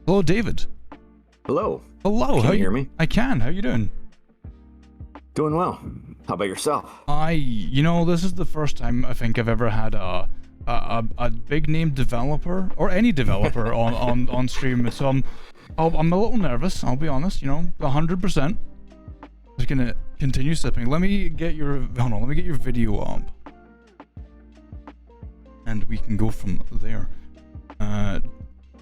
Hello, David. Hello. Hello. Can you hear me? I can. How you doing? Doing well. How about yourself? This is the first time I think I've ever had a big name developer or any developer on stream. So I'm a little nervous. I'll be honest. 100%. Just gonna continue sipping. Let me get your video up, and we can go from there.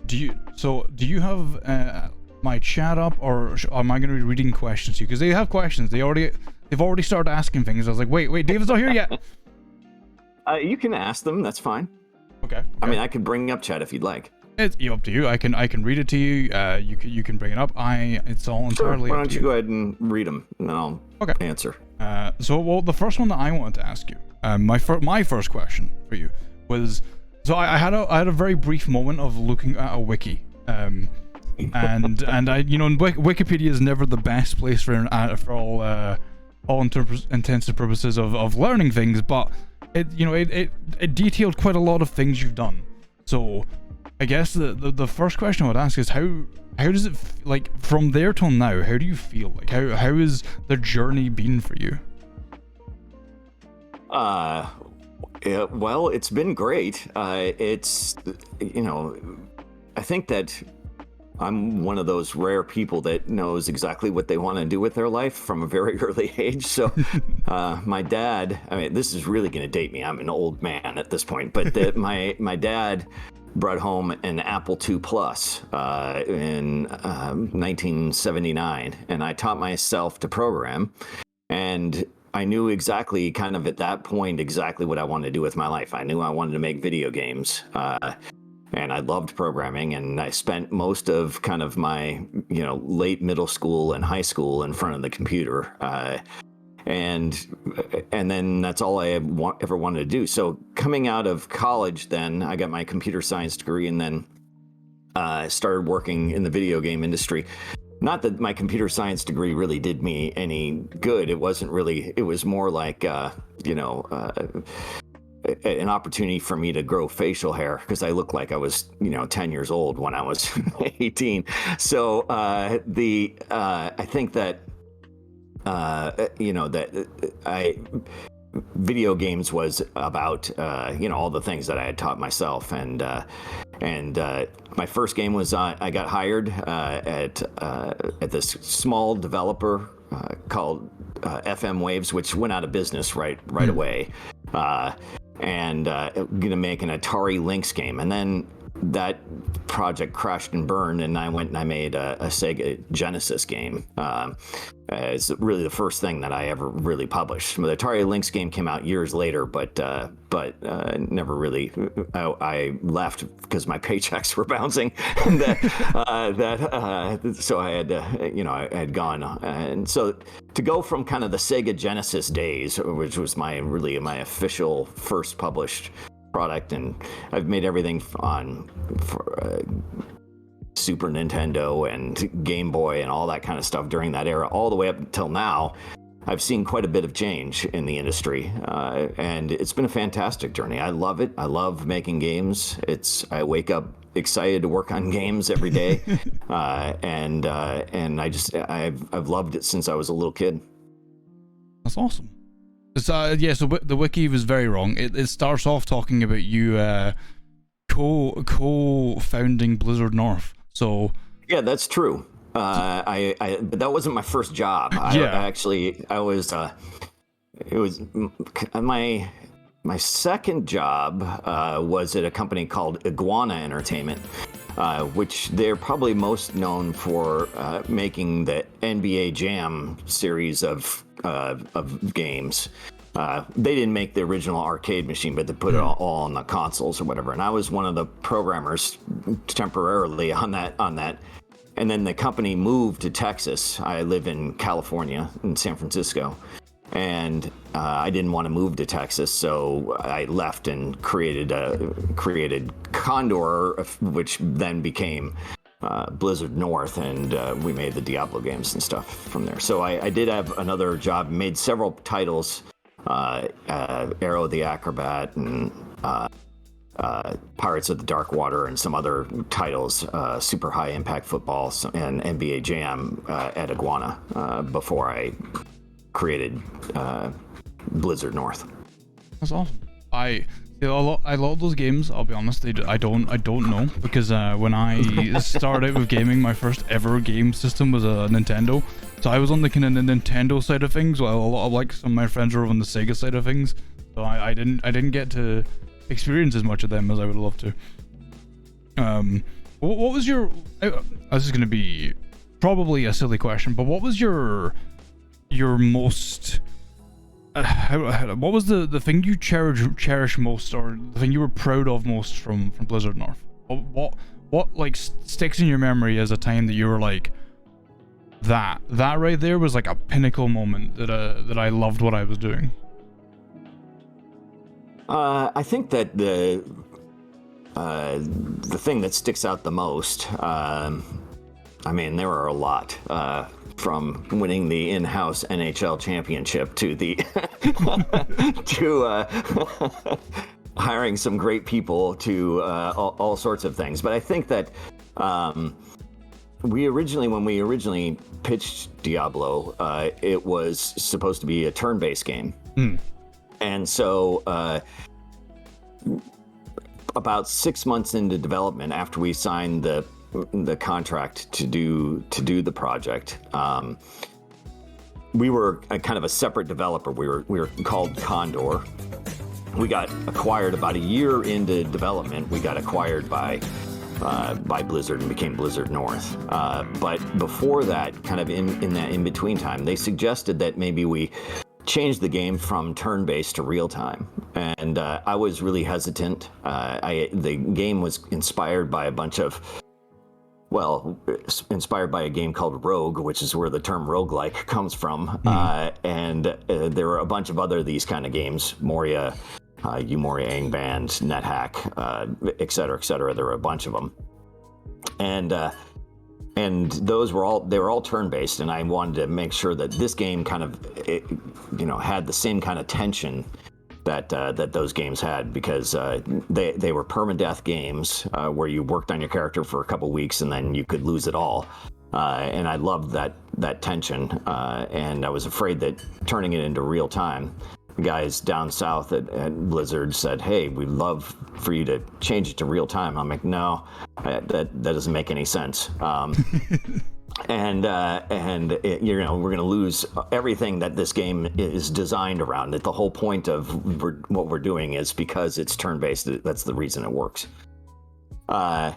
Do you have my chat up, or am I going to be reading questions to you? Because they have questions. They've already started asking things. I was like, wait, David's not here yet. You can ask them. That's fine. Okay. I mean, I could bring up chat if you'd like. It's up to you. I can read it to you. You can bring it up. It's all entirely. Why don't you go ahead and read them, and then I'll answer. The first one that I wanted to ask you, my first question for you was, so I had a very brief moment of looking at a wiki, and Wikipedia is never the best place for all intents and purposes of learning things, but it detailed quite a lot of things you've done. So I guess the first question I would ask is how does it like from there till now? How do you feel? Like how has the journey been for you? Well, it's been great. I think that I'm one of those rare people that knows exactly what they want to do with their life from a very early age. So my dad, I mean, this is really going to date me. I'm an old man at this point, but my dad brought home an Apple II Plus in 1979, and I taught myself to program, and I knew exactly kind of at that point exactly what I wanted to do with my life. I knew I wanted to make video games. And I loved programming, and I spent most of kind of my, late middle school and high school in front of the computer. And then that's all I ever wanted to do. So coming out of college, then I got my computer science degree, and then started working in the video game industry. Not that my computer science degree really did me any good. It wasn't really, it was more like, an opportunity for me to grow facial hair because I looked like I was, 10 years old when I was 18. So I think that, video games was about, all the things that I had taught myself. And my first game was, I got hired at this small developer called FM Waves, which went out of business right away. And gonna make an Atari Lynx game, and then that project crashed and burned, and I went and I made a Sega Genesis game. It's really the first thing that I ever really published. The Atari Lynx game came out years later, but never really. I left because my paychecks were bouncing, and so I had I had gone, and so to go from kind of the Sega Genesis days, which was my official first published product, and I've made everything on Super Nintendo and Game Boy and all that kind of stuff during that era, all the way up until now. I've seen quite a bit of change in the industry, and it's been a fantastic journey. I love it. I love making games. I wake up excited to work on games every day, and I've loved it since I was a little kid. That's awesome. So the wiki was very wrong. It starts off talking about you co-founding Blizzard North. So yeah, that's true. But that wasn't my first job. It was my second job was at a company called Iguana Entertainment, which they're probably most known for making the NBA Jam series of games. They didn't make the original arcade machine, but they put it all on the consoles or whatever. And I was one of the programmers temporarily on that. And then the company moved to Texas. I live in California, in San Francisco. And I didn't want to move to Texas, so I left and created Condor, which then became Blizzard North, and we made the Diablo games and stuff from there. So I did have another job, made several titles, Arrow the Acrobat, and Pirates of the Dark Water and some other titles, Super High Impact Football and NBA Jam at Iguana before I created Blizzard North. That's awesome. I love those games. I'll be honest. I don't know, because when I started with gaming, my first ever game system was a Nintendo. So I was on the kind of Nintendo side of things, while a lot of like some of my friends were on the Sega side of things. So I didn't get to experience as much of them as I would love to. What was your? This is going to be probably a silly question, but what was your most? What was the thing you cherish most, or the thing you were proud of most from Blizzard North? What like sticks in your memory as a time that you were like, that right there was like a pinnacle moment that I loved what I was doing? I think that the thing that sticks out the most, I mean, there are a lot, from winning the in-house NHL championship to the to hiring some great people to all sorts of things. But I think that when we originally pitched Diablo, it was supposed to be a turn-based game. And so about 6 months into development, after we signed the contract to do the project, we were a kind of a separate developer. We were called Condor. We got acquired about a year into development. We got acquired by Blizzard and became Blizzard North. But before that, kind of in that in-between time, they suggested that maybe we change the game from turn-based to real-time. And I was really hesitant. The game was inspired by inspired by a game called Rogue, which is where the term roguelike comes from. And there were a bunch of other these kind of games, Moria, Umoria Angband, NetHack, et cetera. There were a bunch of them. And those were all turn-based, and I wanted to make sure that this game kind of, had the same kind of tension that those games had, because they were permadeath games where you worked on your character for a couple weeks and then you could lose it all. And I loved that tension, and I was afraid that turning it into real time, the guys down south at Blizzard said, "Hey, we'd love for you to change it to real time." I'm like, "No, that doesn't make any sense." And we're going to lose everything that this game is designed around. That the whole point of what we're doing is because it's turn-based. That's the reason it works. And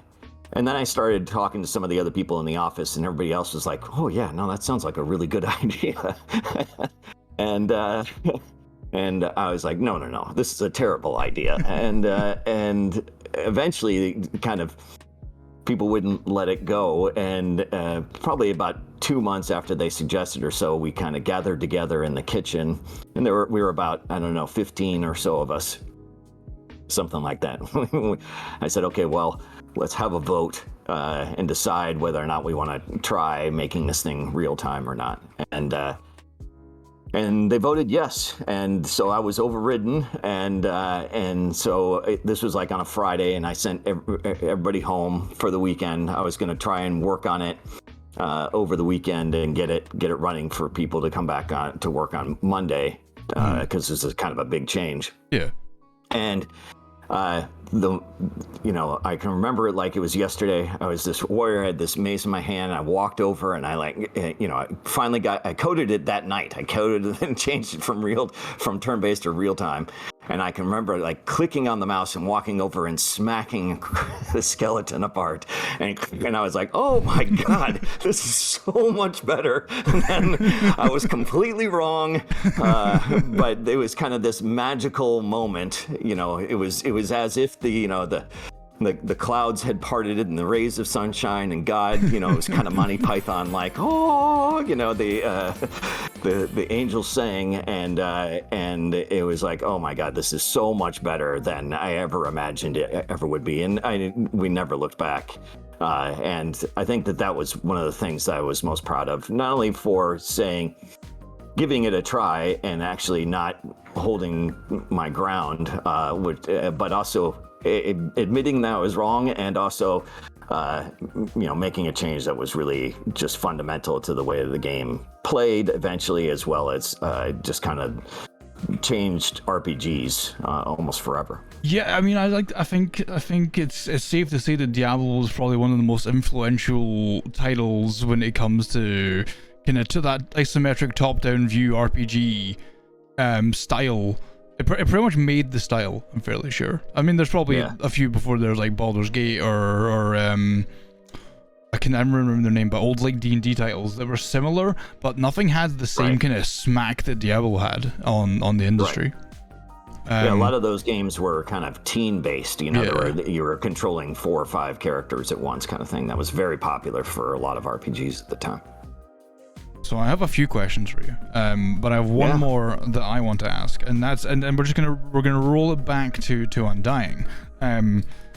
then I started talking to some of the other people in the office, and everybody else was like, "Oh yeah, no, that sounds like a really good idea." And I was like, no, this is a terrible idea. And eventually, kind of, people wouldn't let it go. And probably about 2 months after they suggested or so, we kind of gathered together in the kitchen, and we were about, 15 or so of us, something like that. I said, "Okay, well, let's have a vote and decide whether or not we want to try making this thing real time or not." And they voted yes, and so I was overridden, and so this was like on a Friday, and I sent everybody home for the weekend. I was going to try and work on it over the weekend and get it running for people to come back on to work on Monday, because this is kind of a big change. Yeah, and I can remember it like it was yesterday. I was this warrior, I had this mace in my hand, and I walked over, and I finally I coded it that night. I coded it and changed it from turn-based to real time. And I can remember like clicking on the mouse and walking over and smacking the skeleton apart. And I was like, "Oh my God, this is so much better." And then I was completely wrong. But it was kind of this magical moment. It was as if the clouds had parted and the rays of sunshine, and God, it was kind of Monty Python, like, "Oh," the angels sang, and it was like, "Oh my God, this is so much better than I ever imagined it ever would be." And we never looked back. And I think that was one of the things that I was most proud of, not only for giving it a try and actually not holding my ground, but also admitting that I was wrong, and also making a change that was really just fundamental to the way the game played eventually, as well as just kind of changed RPGs almost forever. Yeah, I mean, I think it's safe to say that Diablo is probably one of the most influential titles when it comes to to that isometric top-down view RPG style. It pretty much made the style, I'm fairly sure. I mean, there's probably a few before there's like Baldur's Gate or I can't remember their name, but old like D&D titles that were similar, but nothing had the same kind of smack that Diablo had on the industry. Right. A lot of those games were kind of team-based, you were controlling 4 or 5 characters at once kind of thing. That was very popular for a lot of RPGs at the time. So I have a few questions for you, but I have one more that I want to ask, and that's and we're gonna roll it back to Undying.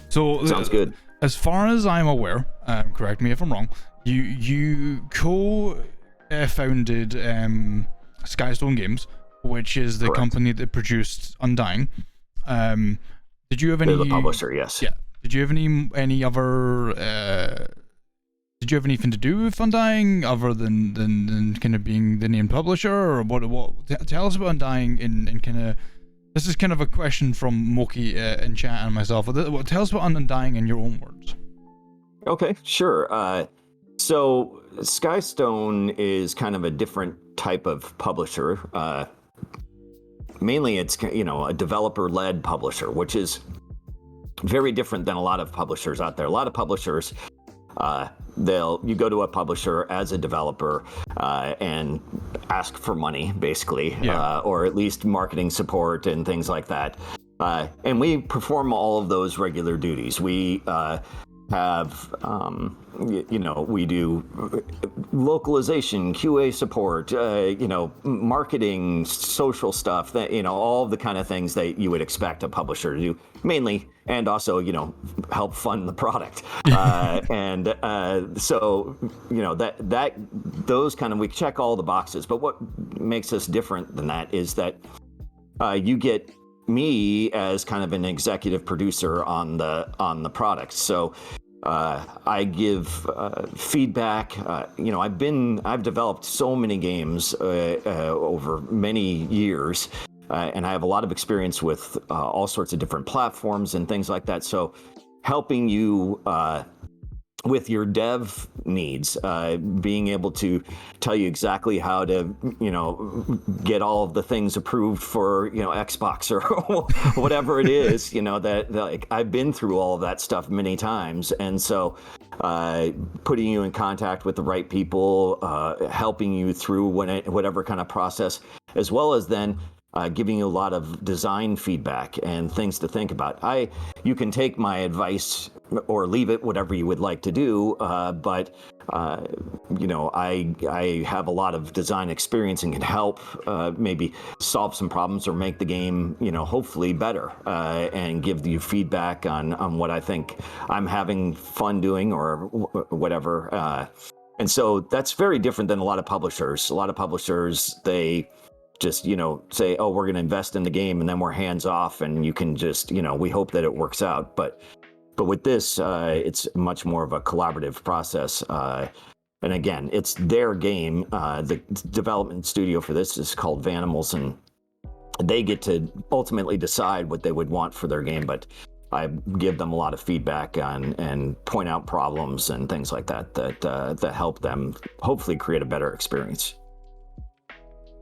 So sounds good. As far as I'm aware, correct me if I'm wrong, you co-founded Skystone Games, which is the company that produced Undying. Did you have any? They're the publisher, yes. Yeah. Did you have any other? Did you have anything to do with Undying other than kind of being the named publisher, or what? Tell us about Undying in kind of. This is kind of a question from Moki in chat and myself. Tell us about Undying in your own words. Okay, sure. So Skystone is kind of a different type of publisher. Mainly, it's a developer-led publisher, which is very different than a lot of publishers out there. A lot of publishers. You go to a publisher as a developer and ask for money, basically, or at least marketing support and things like that. And we perform all of those regular duties. We have, we do localization, QA support, marketing, social stuff, that, all of the kind of things that you would expect a publisher to do, mainly, and also, help fund the product. So, those kind of, we check all the boxes. But what makes us different than that is that you get me as kind of an executive producer on the product. So I give feedback. I've developed so many games over many years, and I have a lot of experience with all sorts of different platforms and things like that. So helping you with your dev needs, being able to tell you exactly how to, get all of the things approved for, Xbox or whatever it is, that like I've been through all of that stuff many times. And so putting you in contact with the right people, helping you through whatever kind of process, as well as then giving you a lot of design feedback and things to think about. You can take my advice or leave it, whatever you would like to do. But I have a lot of design experience and can help maybe solve some problems or make the game, hopefully better, and give you feedback on what I think I'm having fun doing or whatever. And so that's very different than a lot of publishers. A lot of publishers, they just, say, oh, we're going to invest in the game and then we're hands off and you can just, we hope that it works out. But with this, it's much more of a collaborative process. And again, it's their game. The development studio for this is called Vanimals, and they get to ultimately decide what they would want for their game. But I give them a lot of feedback on and point out problems and things like that help them hopefully create a better experience.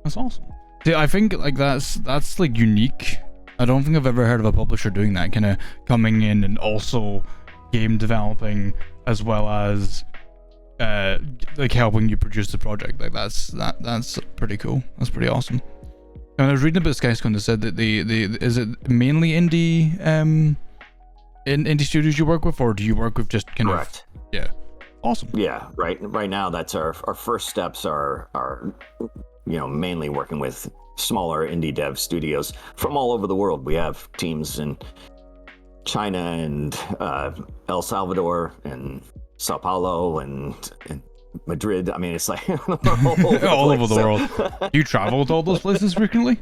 That's awesome. See, I think like that's like unique. I don't think I've ever heard of a publisher doing that, kind of coming in and also game developing as well as like helping you produce the project. Like that's pretty cool. That's pretty awesome. And I was reading about Skystone that said that is it mainly indie indie studios you work with, or do you work with just kind Correct. of? Yeah. Awesome. Yeah. Right now, that's our first steps are mainly working with smaller indie dev studios from all over the world. We have teams in China and El Salvador and Sao Paulo and Madrid. I mean, it's like all over the world. Do you travel to all those places frequently?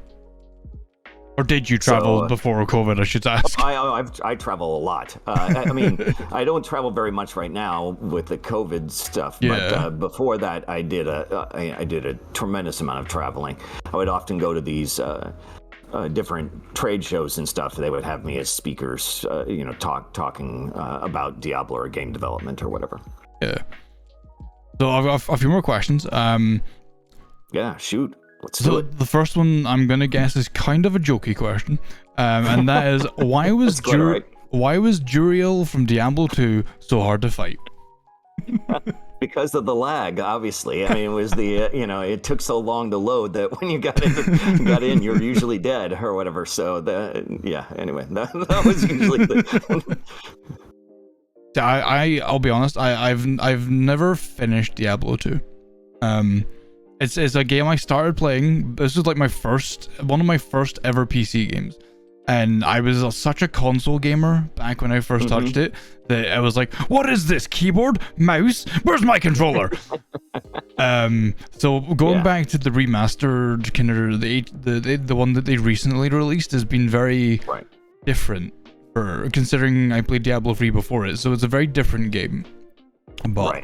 Or did you travel So, before COVID, I should ask? I travel a lot. I mean, I don't travel very much right now with the COVID stuff, Yeah. but before that, I did a tremendous amount of traveling. I would often go to these different trade shows and stuff. They would have me as speakers, talking about Diablo or game development or whatever. Yeah. So I've got a few more questions. Yeah, shoot. Let's do it. The first one I'm gonna guess is kind of a jokey question, and that is why was Juriel from Diablo 2 so hard to fight? Because of the lag, obviously. I mean, it was it took so long to load that when you got in, you're usually dead or whatever. So anyway, that was usually the. I'll be honest. I've never finished Diablo 2. It's a game I started playing. This was like one of my first ever PC games, and I was such a console gamer back when I first touched it that I was like, "What is this? Keyboard, mouse? Where's my controller?" So going back to the remastered kind of the one that they recently released has been very different. For considering I played Diablo 3 before it, so it's a very different game. But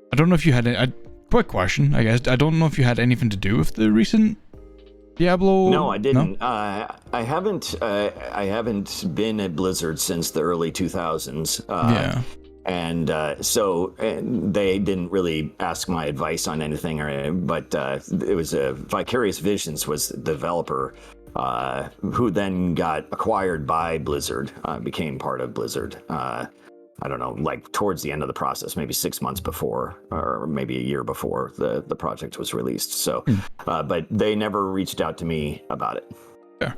I don't know if you had a quick question, I guess. I don't know if you had anything to do with the recent Diablo. No, I didn't. No? I haven't been at Blizzard since the early 2000s. And so they didn't really ask my advice on anything, but it was Vicarious Visions was the developer who then got acquired by Blizzard, became part of Blizzard. I don't know, like towards the end of the process, maybe 6 months before, or maybe a year before the project was released. So, but they never reached out to me about it. Yeah.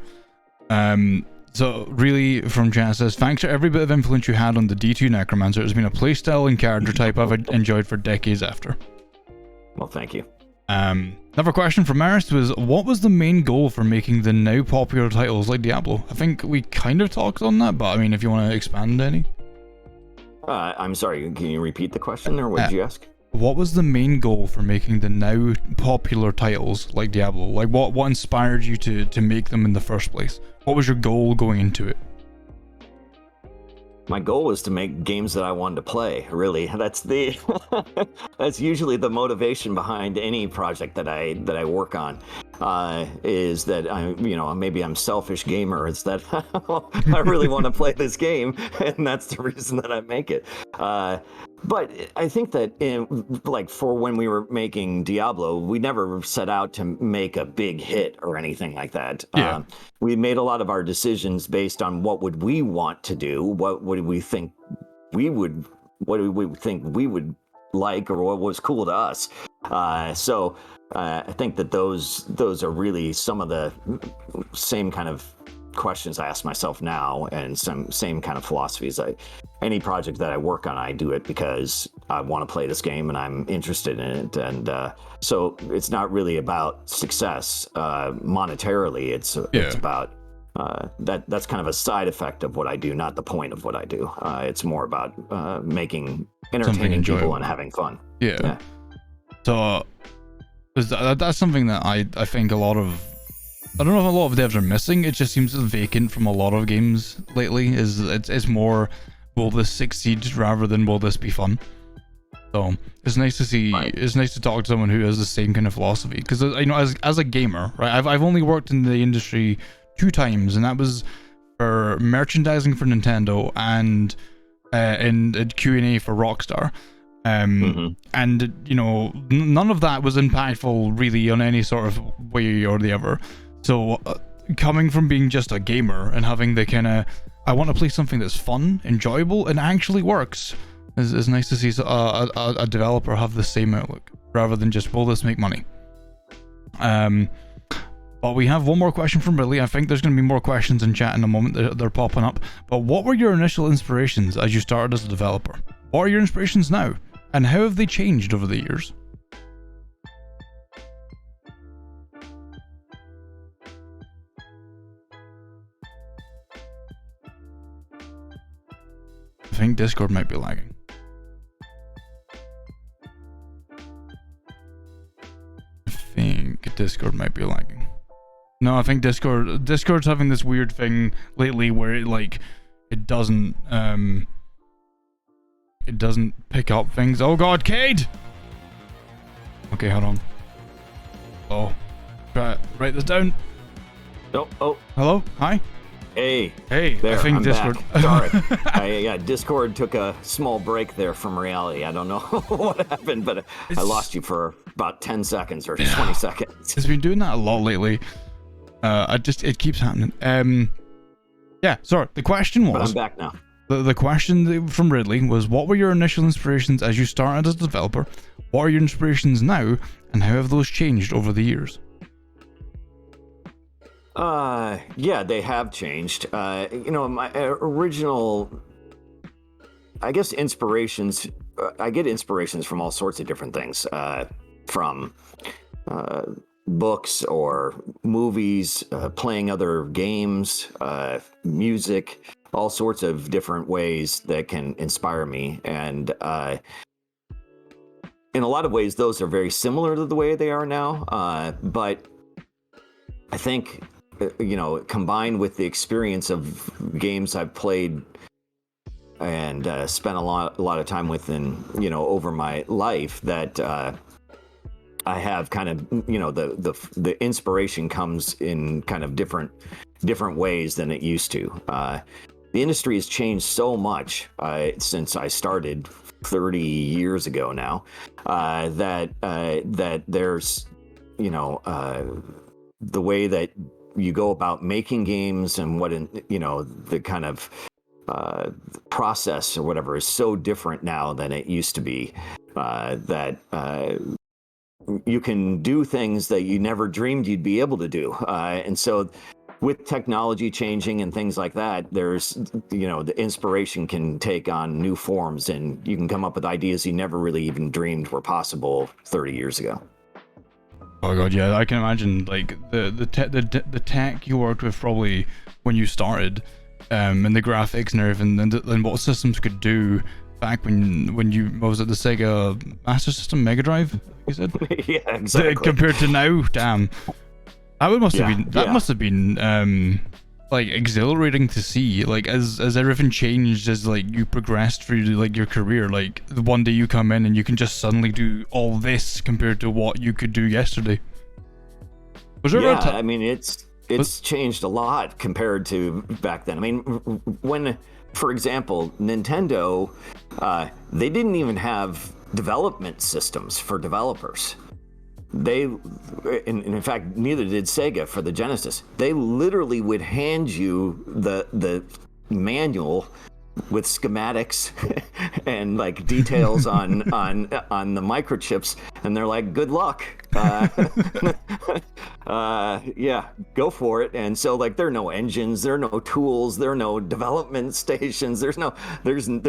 So really, from Jan says, thanks for every bit of influence you had on the D2 Necromancer. It's been a playstyle and character type I've enjoyed for decades after. Well, thank you. Another question from Maris was, what was the main goal for making the now popular titles like Diablo? I think we kind of talked on that, but I mean, if you want to expand any. I'm sorry, can you repeat the question, or what did you ask? What was the main goal for making the now popular titles like Diablo? Like, what inspired you to make them in the first place? What was your goal going into it? My goal was to make games that I wanted to play. Really, that's that's usually the motivation behind any project that I work on. Is that maybe I'm selfish gamer. It's that I really want to play this game, and that's the reason that I make it. But I think that for when we were making Diablo, we never set out to make a big hit or anything like that. Yeah. We made a lot of our decisions based on what would we want to do, what do we think we would like, or what was cool to us. So I think that those are really some of the same kind of questions I ask myself now, and some same kind of philosophies. Any project that I work on, I do it because I want to play this game and I'm interested in it, and so it's not really about success monetarily. It's about that's kind of a side effect of what I do, not the point of what I do. It's more about entertaining people and having fun. Yeah. So that's something that I think I don't know if a lot of devs are missing. It just seems vacant from a lot of games lately. It's more, will this succeed rather than will this be fun? So it's nice to see. Right. It's nice to talk to someone who has the same kind of philosophy. Because as a gamer, right, I've only worked in the industry 2 times, and that was for merchandising for Nintendo and in Q&A for Rockstar. And none of that was impactful really on any sort of way or the other. So coming from being just a gamer and having the kind of, I want to play something that's fun, enjoyable, and actually works, is nice to see a developer have the same outlook rather than just, will this make money? But we have one more question from Billy. I think there's going to be more questions in chat in a moment. They're popping up. But what were your initial inspirations as you started as a developer? What are your inspirations now? And how have they changed over the years? I think Discord might be lagging. No, I think Discord's having this weird thing lately where it doesn't pick up things. Oh god, Cade! Okay, hold on. Oh. Write this down. Oh. Hello? Hi? Hey. Hey, there, I think I'm Discord. back. Sorry. Discord took a small break there from reality. I don't know what happened, but I lost you for about 10 seconds or 20 seconds. It's been doing that a lot lately. It keeps happening. Yeah, sorry. The question was... But I'm back now. The question from Ridley was, what were your initial inspirations as you started as a developer? What are your inspirations now, and how have those changed over the years? Yeah, they have changed. My original, I guess, inspirations, I get inspirations from all sorts of different things, from books or movies, playing other games, music, all sorts of different ways that can inspire me. And in a lot of ways, those are very similar to the way they are now. But I think, combined with the experience of games I've played and spent a lot of time with over my life, that I have kind of, the inspiration comes in kind of different ways than it used to. The industry has changed so much since I started 30 years ago now, that there's, the way that you go about making games and the kind of process or whatever is so different now than it used to be, that you can do things that you never dreamed you'd be able to do. And so with technology changing and things like that, there's, the inspiration can take on new forms, and you can come up with ideas you never really even dreamed were possible 30 years ago. Oh god, yeah, I can imagine the tech you worked with probably when you started, and the graphics and everything, and what systems could do back when you, what was it, the Sega Master System, Mega Drive, you said? Yeah, exactly. Compared to now, damn. That must have been exhilarating to see, as everything changed, as you progressed through your career. One day you come in and you can just suddenly do all this compared to what you could do yesterday. Was there I mean, it's changed a lot compared to back then. I mean, when, for example, Nintendo, they didn't even have development systems for developers. In fact, neither did Sega for the Genesis. They literally would hand you the manual with schematics and details on the microchips, and they're like, "Good luck, yeah, go for it." And so there are no engines, there are no tools, there are no development stations. There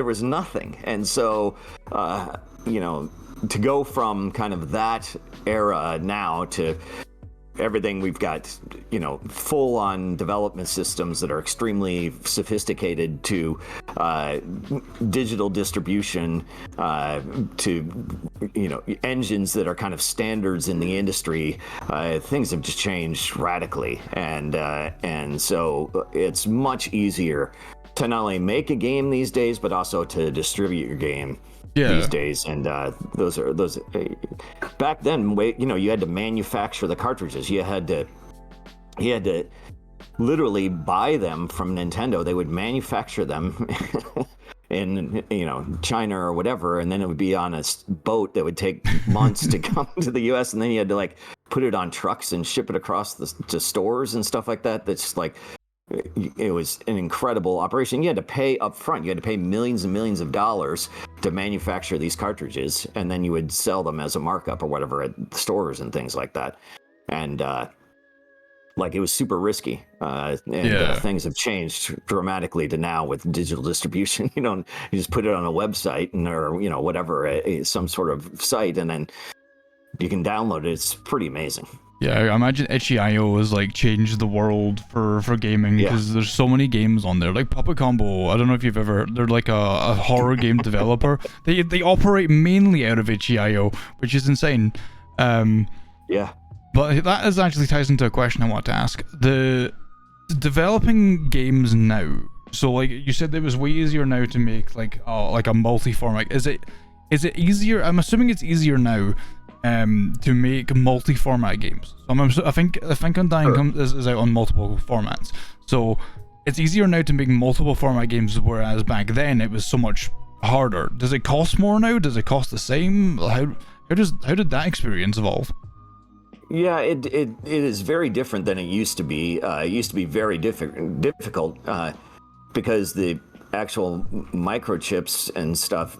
was nothing, and so to go from kind of that era now to everything we've got, full on development systems that are extremely sophisticated, to digital distribution, to engines that are kind of standards in the industry. Things have just changed radically, and so it's much easier to not only make a game these days, but also to distribute your game these days. And those back then, you had to manufacture the cartridges. You had to literally buy them from Nintendo. They would manufacture them in China or whatever, and then it would be on a boat that would take months to come to the US, and then you had to put it on trucks and ship it across to stores and stuff like that. That's it was an incredible operation. You had to pay up front. You had to pay millions and millions of dollars to manufacture these cartridges, and then you would sell them as a markup or whatever at stores and things like that. And it was super risky. Things have changed dramatically to now with digital distribution. You just put it on a website or whatever, some sort of site, and then you can download it. It's pretty amazing. Yeah, I imagine itch.io has changed the world for gaming, because there's so many games on there. Puppet Combo, I don't know if you've ever, they're a horror game developer. They operate mainly out of itch.io, which is insane. Yeah. But that is actually ties into a question I want to ask. The developing games now. So like you said, it was way easier now to make like a multi-format. Is it easier? I'm assuming it's easier now to make multi-format games. So I think Undying is out on multiple formats. So it's easier now to make multiple format games, whereas back then it was so much harder. Does it cost more now? Does it cost the same? How did that experience evolve? Yeah, it is very different than it used to be. It used to be very difficult because the actual microchips and stuff,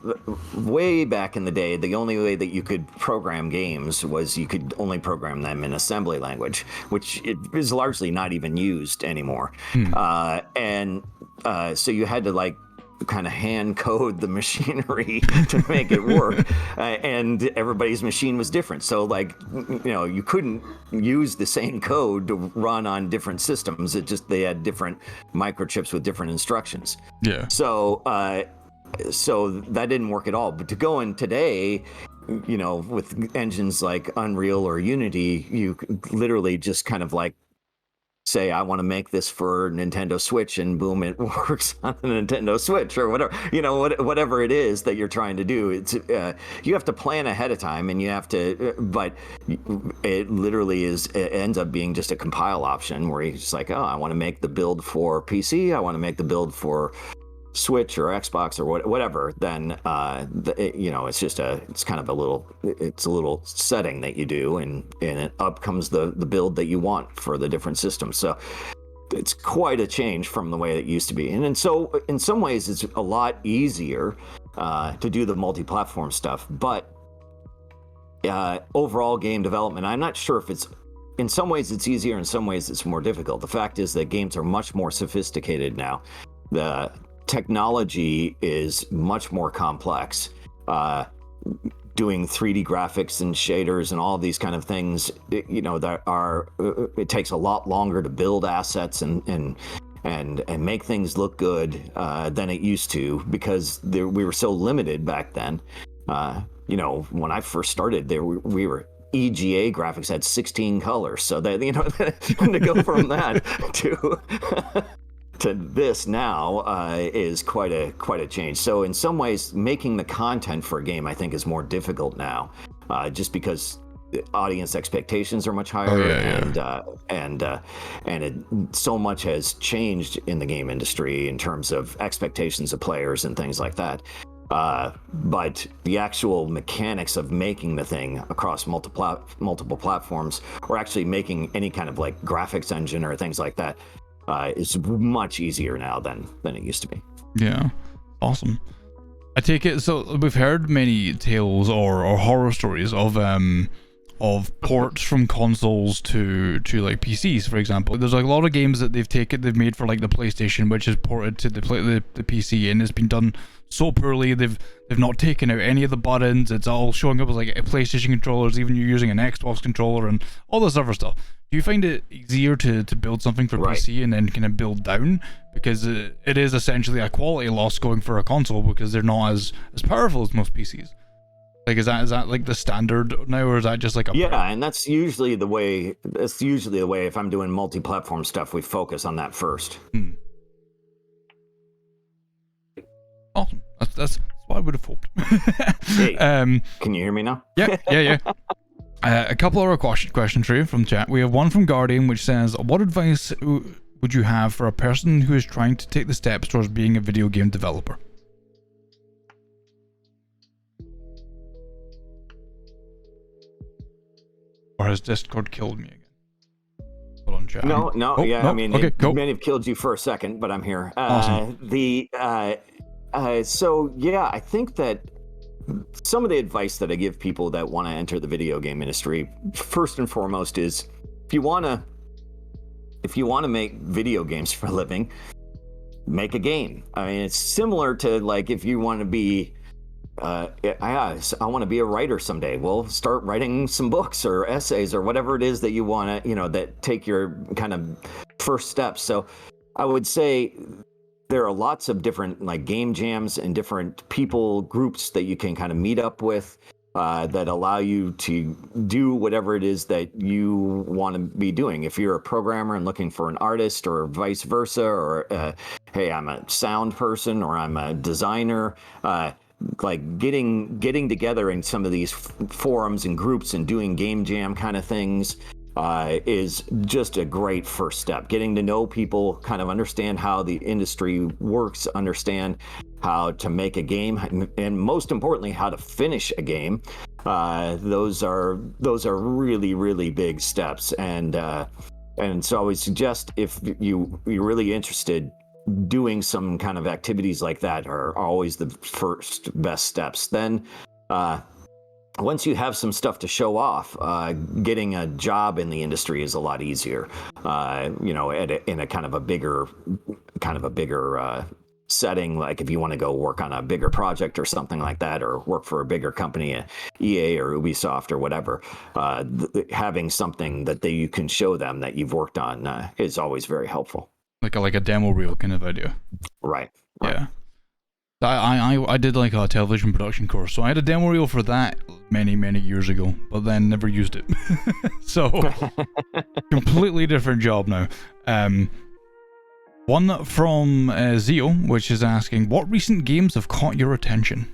way back in the day, the only way that you could program games was you could only program them in assembly language, which is largely not even used anymore. So you had to like kind of hand code the machinery to make it work, and everybody's machine was different, so like you couldn't use the same code to run on different systems. It just, they had different microchips with different instructions. So that didn't work at all. But to go in today, with engines like Unreal or Unity, you literally just kind of like say, I want to make this for Nintendo Switch, and boom, it works on the Nintendo Switch, or whatever, whatever it is that you're trying to do. It's you have to plan ahead of time, and you have to, but it literally it ends up being just a compile option where you're just like, oh, I want to make the build for PC, I want to make the build for Switch or Xbox or whatever. Then it's kind of a little setting that you do, and it up comes the build that you want for the different systems. So it's quite a change from the way it used to be. And so in some ways it's a lot easier to do the multi-platform stuff, but overall game development, I'm not sure if it's, in some ways it's easier, in some ways it's more difficult. The fact is that games are much more sophisticated now. The technology is much more complex. Doing 3D graphics and shaders and all of these kind of things, it takes a lot longer to build assets and make things look good than it used to, because we were so limited back then. When I first started, we were EGA graphics had 16 colors, so that to go from that to this now is quite a change. So in some ways, making the content for a game, I think, is more difficult now, just because audience expectations are much higher, and so much has changed in the game industry in terms of expectations of players and things like that. But the actual mechanics of making the thing across multiple platforms, or actually making any kind of like graphics engine or things like that, is much easier now than it used to be. Yeah, awesome. I take it, so we've heard many tales or horror stories of ports from consoles to like PCs, for example. There's like a lot of games that they've made for like the PlayStation, which is ported to the PC, and it's been done so poorly. They've not taken out any of the buttons. It's all showing up as like PlayStation controllers, even you're using an Xbox controller and all this other stuff. Do you find it easier to build something for PC and then kind of build down? Because it is essentially a quality loss going for a console, because they're not as powerful as most PCs. Like, is that like the standard now, or is that just like a... Yeah, and that's usually the way. If I'm doing multi-platform stuff, we focus on that first. Awesome. That's what I would have hoped. Hey, can you hear me now? Yeah. A couple of questions for you from chat. We have one from Guardian, which says, what advice would you have for a person who is trying to take the steps towards being a video game developer? Or has Discord killed me again? Hold on, chat. No, I mean, okay, it may have killed you for a second, but I'm here. Awesome. I think that some of the advice that I give people that want to enter the video game industry, first and foremost, is if you want to make video games for a living, make a game. I mean, it's similar to like if you want to be I want to be a writer someday. Well, start writing some books or essays or whatever it is that you want to, that take your kind of first steps. So I would say there are lots of different like game jams and different people groups that you can kind of meet up with. that allow you to do whatever it is that you want to be doing. If you're a programmer and looking for an artist, or vice versa, or hey, I'm a sound person, or I'm a designer, like getting together in some of these forums and groups and doing game jam kind of things is just a great first step. Getting to know people, kind of understand how the industry works, understand how to make a game, and most importantly, how to finish a game. Those are really, really big steps. And so I would suggest, if you're really interested, doing some kind of activities like that are always the first best steps. Then once you have some stuff to show off, getting a job in the industry is a lot easier. In a kind of a bigger setting, like if you want to go work on a bigger project or something like that, or work for a bigger company, EA or Ubisoft or whatever, having something that you can show them that you've worked on is always very helpful. Like a demo reel kind of idea. Right. Yeah. I did like a television production course, so I had a demo reel for that many years ago, but then never used it. So completely different job now. One from Zio, which is asking, what recent games have caught your attention?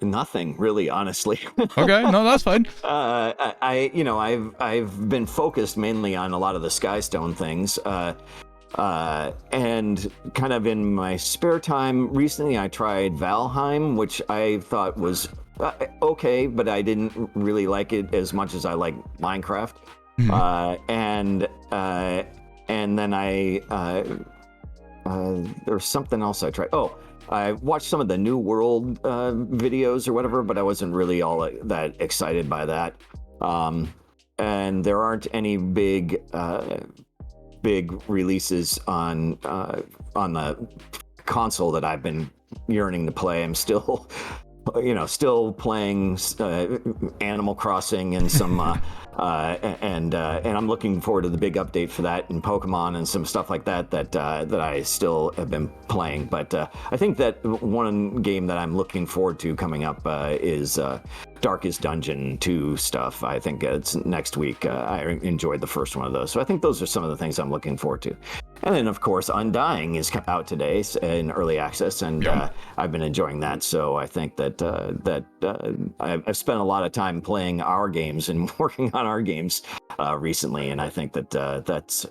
Nothing really, honestly. Okay, no, that's fine. I've been focused mainly on a lot of the Skystone things, and kind of in my spare time recently, I tried Valheim, which I thought was okay, but I didn't really like it as much as I like Minecraft. And then there's something else I tried. Oh, I watched some of the New World videos or whatever, but I wasn't really all that excited by that. And there aren't any big releases on the console that I've been yearning to play. I'm still playing Animal Crossing and some and I'm looking forward to the big update for that, and Pokemon and some stuff like that I still have been playing. But I think that one game that I'm looking forward to coming up is Darkest Dungeon 2 stuff. I think it's next week. I enjoyed the first one of those, so I think those are some of the things I'm looking forward to. And then, of course, Undying is out today in early access, and I've been enjoying that. So I think that I've spent a lot of time playing our games and working on our games recently, and I think that that's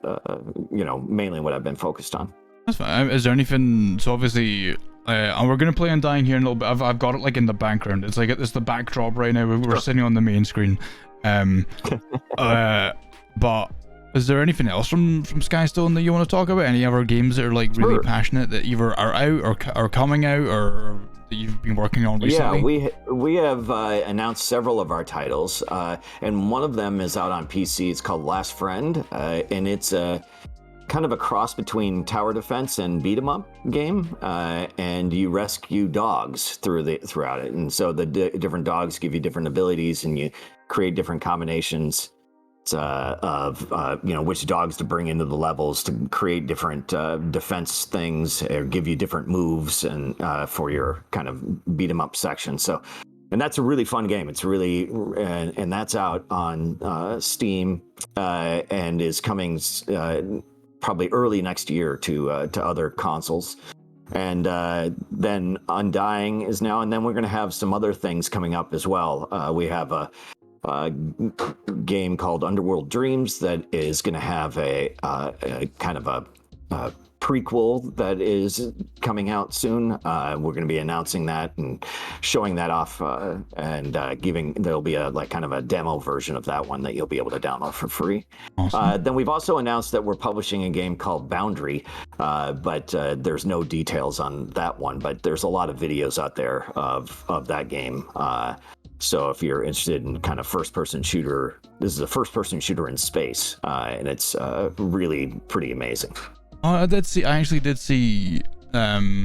mainly what I've been focused on. That's fine. Is there anything? So obviously, and we're gonna play Undying here in a little bit. I've got it like in the background. It's like it's the backdrop right now. We're sitting on the main screen. But is there anything else from Skystone that you want to talk about? Any other games that are like really passionate that either are out or are coming out, or that you've been working on recently? Yeah, we have announced several of our titles, and one of them is out on PC. It's called Last Friend, and it's kind of a cross between tower defense and beat 'em up game, and you rescue dogs throughout it. And so the different dogs give you different abilities, and you create different combinations of which dogs to bring into the levels to create different defense things, or give you different moves, and for your kind of beat 'em up section. So, and that's a really fun game. It's really and that's out on Steam and is coming probably early next year to other consoles. And then Undying is now, and then we're going to have some other things coming up as well. We have a game called Underworld Dreams that is going to have a kind of a prequel that is coming out soon. We're going to be announcing that and showing that off, and there'll be a kind of a demo version of that one that you'll be able to download for free. Awesome. Then we've also announced that we're publishing a game called Boundary, but there's no details on that one, but there's a lot of videos out there of that game. So if you're interested in kind of first-person shooter, this is a first-person shooter in space, and it's really pretty amazing. I actually did see. I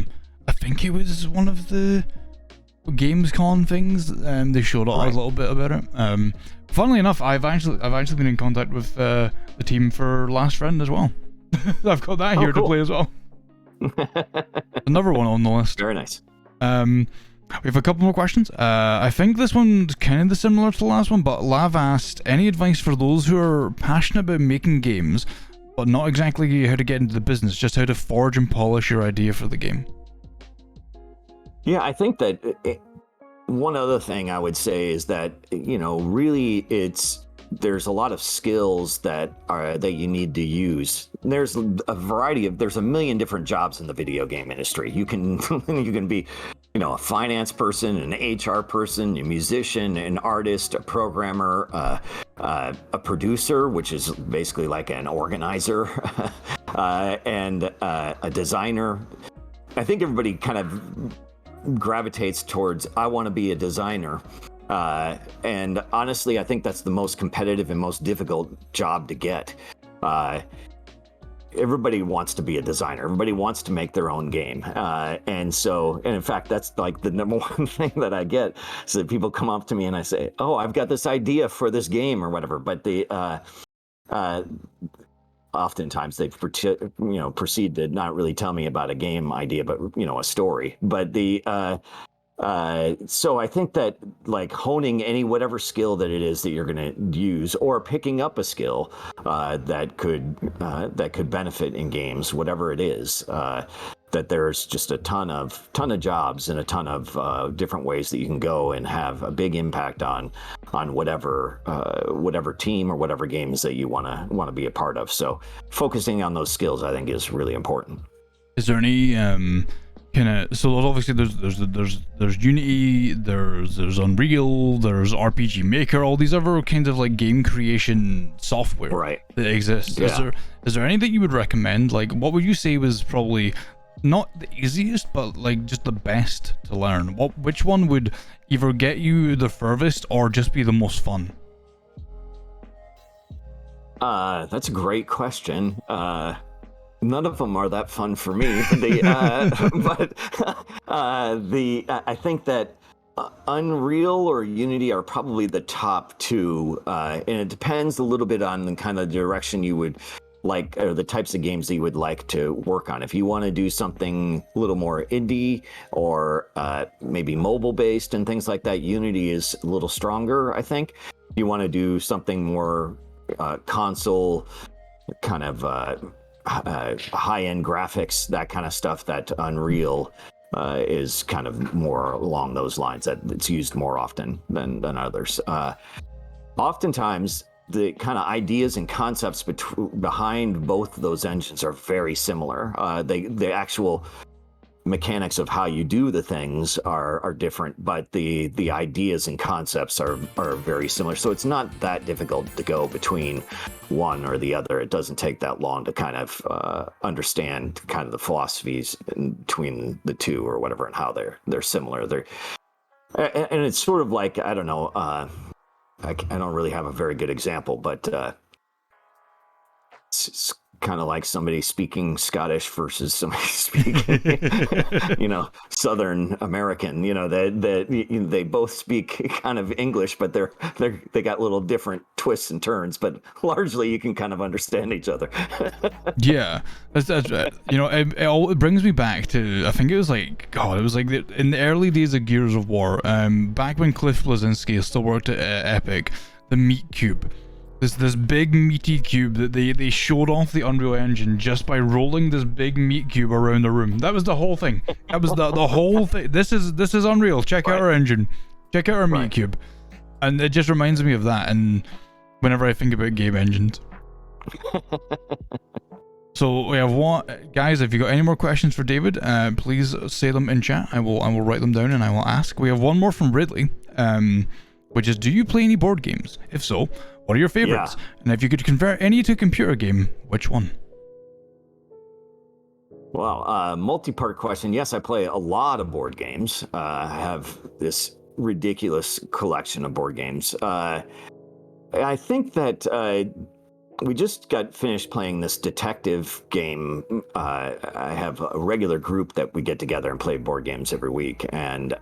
think it was one of the Gamescom things. They showed a little bit about it. Funnily enough, I've actually been in contact with the team for Last Friend as well. I've got that here to play as well. Another one on the list. Very nice. We have a couple more questions. I think this one's kind of similar to the last one, but Lav asked, any advice for those who are passionate about making games, but not exactly how to get into the business, just how to forge and polish your idea for the game? Yeah, I think that one other thing I would say is that, really there's a lot of skills that you need to use. There's a million different jobs in the video game industry. You can be, a finance person, an HR person, a musician, an artist, a programmer, a producer, which is basically like an organizer, and a designer. I think everybody kind of gravitates towards, I want to be a designer. And honestly, I think that's the most competitive and most difficult job to get. Everybody wants to be a designer. Everybody wants to make their own game. And in fact, that's like the number one thing that I get. So that people come up to me and I say, oh, I've got this idea for this game or whatever. But oftentimes they proceed to not really tell me about a game idea, but a story. But so I think that like honing whatever skill that it is that you're going to use, or picking up a skill that could benefit in games, whatever it is, that there's just a ton of jobs and a ton of different ways that you can go and have a big impact on whatever team or whatever games that you want to be a part of. So focusing on those skills, I think, is really important. Is there any so obviously there's Unity, there's Unreal, there's RPG Maker, all these other kinds of like game creation software that exists. Yeah. Is there anything you would recommend? Like, what would you say was probably not the easiest, but like just the best to learn? Which one would either get you the furthest or just be the most fun? That's a great question. None of them are that fun for me. I think that Unreal or Unity are probably the top two, and it depends a little bit on the kind of direction you would like, or the types of games that you would like to work on. If you want to do something a little more indie or maybe mobile based and things like that, Unity is a little stronger, I think. If you want to do something more console kind of high-end graphics, that kind of stuff, that Unreal is kind of more along those lines, that it's used more often than others. Oftentimes the kind of ideas and concepts behind both those engines are very similar. The actual mechanics of how you do the things are different, but the ideas and concepts are very similar. So it's not that difficult to go between one or the other. It doesn't take that long to kind of understand kind of the philosophies between the two or whatever, and how they're similar. And it's sort of like, I don't know, I don't really have a very good example, but it's kind of like somebody speaking Scottish versus somebody speaking, Southern American. They both speak kind of English, but they got little different twists and turns. But largely, you can kind of understand each other. Yeah, that's it brings me back to, I think it was like in the early days of Gears of War, back when Cliff Bleszinski still worked at Epic, the Meat Cube. This big meaty cube that they showed off the Unreal Engine just by rolling this big meat cube around the room. That was the whole thing. That was the whole thing. This is Unreal. Check out our engine. Check out our meat cube. And it just reminds me of that. And whenever I think about game engines. So we have one, guys. If you got any more questions for David, please say them in chat. I will write them down and I will ask. We have one more from Ridley, which is, do you play any board games? If so, what are your favorites? Yeah. And if you could convert any to a computer game, which one? Well, multi-part question. Yes, I play a lot of board games. I have this ridiculous collection of board games. I think that we just got finished playing this detective game. I have a regular group that we get together and play board games every week. And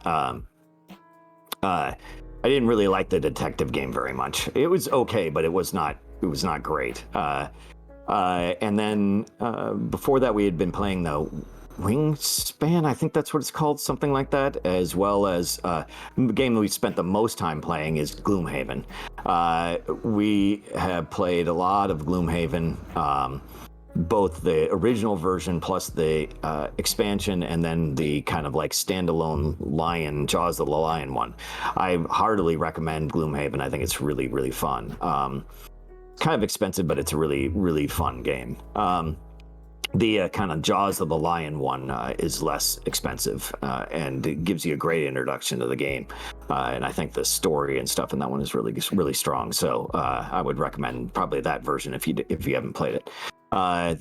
I didn't really like the detective game very much. It was okay, but it was not great. And then before that, we had been playing Wingspan, I think that's what it's called, something like that, as well as the game we spent the most time playing is Gloomhaven. We have played a lot of Gloomhaven, both the original version plus the expansion, and then the kind of like standalone Jaws of the Lion one. I heartily recommend Gloomhaven. I think it's really, really fun. Kind of expensive, but it's a really, really fun game. The kind of Jaws of the Lion one is less expensive, and it gives you a great introduction to the game. And I think the story and stuff in that one is really, really strong. So I would recommend probably that version if you haven't played it.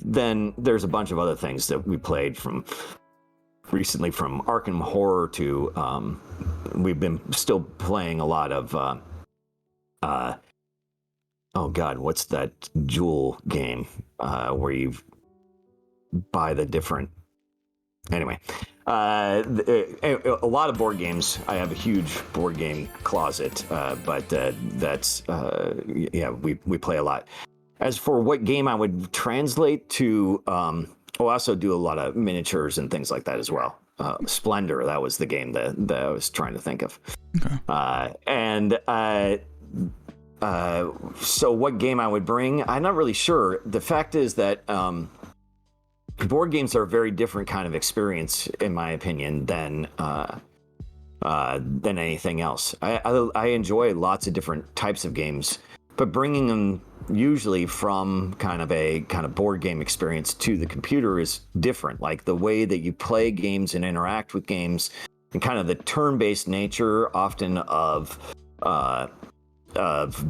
Then there's a bunch of other things that we played from recently, from Arkham Horror to we've been still playing a lot of oh God, what's that Jewel game where you buy the different, anyway, a lot of board games. I have a huge board game closet, but that's yeah, we play a lot. As for what game I would translate to, I also do a lot of miniatures and things like that as well. Splendor, that was the game that I was trying to think of. Okay. So what game I would bring, I'm not really sure. The fact is that board games are a very different kind of experience, in my opinion, than anything else. I enjoy lots of different types of games, but bringing them usually from kind of board game experience to the computer is different. Like the way that you play games and interact with games, and kind of the turn-based nature often of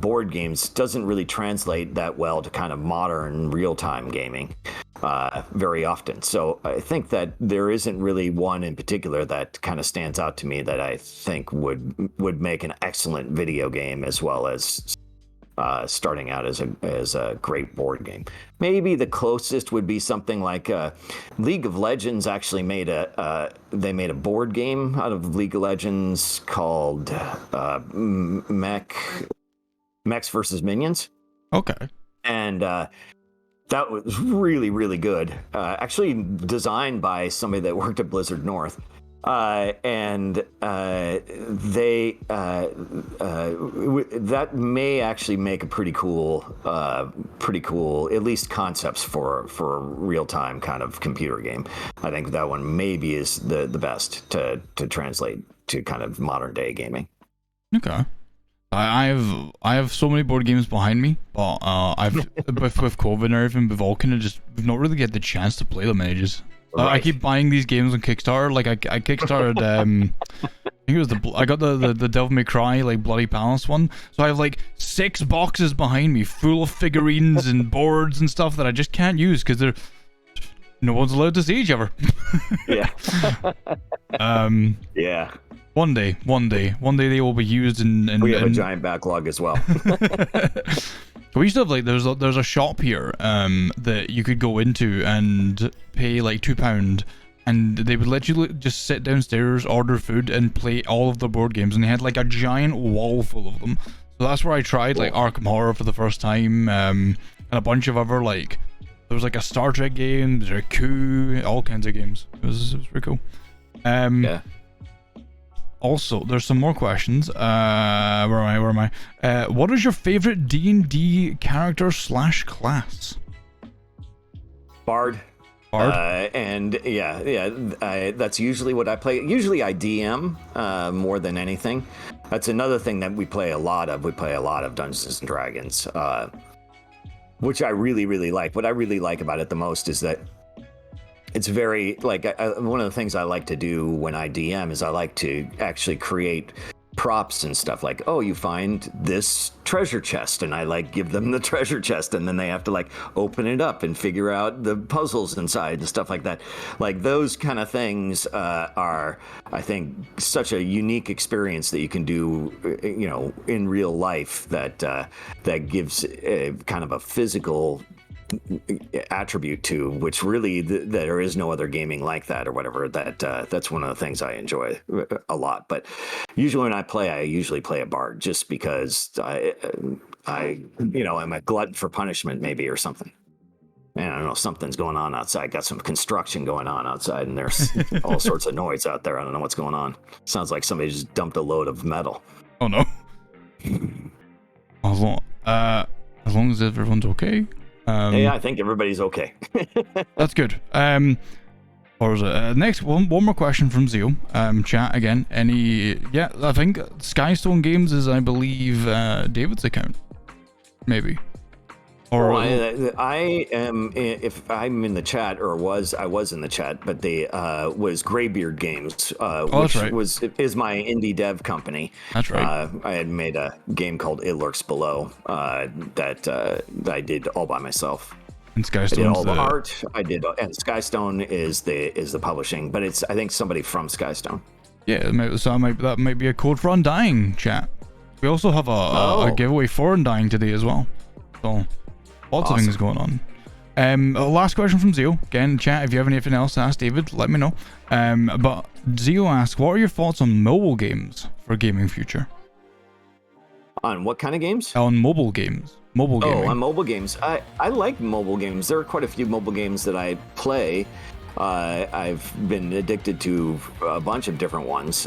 board games doesn't really translate that well to kind of modern real-time gaming very often. So I think that there isn't really one in particular that kind of stands out to me that I think would make an excellent video game, as well as starting out as a great board game. Maybe the closest would be something like League of Legends. Actually made they made a board game out of League of Legends called Mechs versus Minions. Okay. And that was really, really good. Actually designed by somebody that worked at Blizzard North. And they that may actually make a pretty cool, at least concepts for a real-time kind of computer game. I think that one maybe is the best to translate to kind of modern day gaming. Okay. I have so many board games behind me, but I've with COVID and everything, we've not really get the chance to play them in ages. Right. I keep buying these games on Kickstarter. Like I kickstarted, I think it was I got the Devil May Cry like Bloody Palace one. So I have like 6 boxes behind me full of figurines and boards and stuff that I just can't use because no one's allowed to see each other. Yeah. Yeah. One day they will be used in we have a giant backlog as well. We used to have like there's a shop here that you could go into and pay like £2, and they would let you just sit downstairs, order food, and play all of the board games, and they had like a giant wall full of them. So that's where I tried like Arkham Horror for the first time, and a bunch of other like there was like a Star Trek game, there's a coup, all kinds of games. It was pretty cool. Yeah. Also, there's some more questions. Where am I? What is your favorite D&D character / class? Bard. And that's usually what I play. Usually I DM more than anything. That's another thing that we play a lot of. We play a lot of Dungeons and Dragons, which I really, really like. What I really like about it the most is that it's very, like, one of the things I like to do when I DM is I like to actually create props and stuff. Like, oh, you find this treasure chest, and I like give them the treasure chest, and then they have to like open it up and figure out the puzzles inside and stuff like that. Like those kind of things are, I think, such a unique experience that you can do, in real life that gives kind of a physical attribute to, which really there is no other gaming like that or whatever. That's one of the things I enjoy a lot. But usually when I usually play a bard, just because I am a glutton for punishment, maybe, or something. Man, I don't know, something's going on outside. Got some construction going on outside, and there's all sorts of noise out there. I don't know what's going on. Sounds like somebody just dumped a load of metal. Oh no. As long as everyone's okay. Yeah, I think everybody's okay. That's good. Or was it? Next, one more question from Zio. Chat again. Yeah, I think Skystone Games is, I believe, David's account. Maybe. Or I am, if I'm in the chat, or I was in the chat, but they was Greybeard Games, which right. is my indie dev company. That's right. I had made a game called It Lurks Below that I did all by myself. And Skystone, I did all the art. And Skystone is the publishing, but it's, I think, somebody from Skystone. Yeah, that might be a code for Undying, chat. We also have a giveaway for Undying today as well. So lots of things going on. Last question from Zio. Again, chat, if you have anything else to ask David, let me know. But Zio asks, what are your thoughts on mobile games for gaming future? On what kind of games? On mobile games. Mobile gaming. On mobile games. I like mobile games. There are quite a few mobile games that I play. I've been addicted to a bunch of different ones.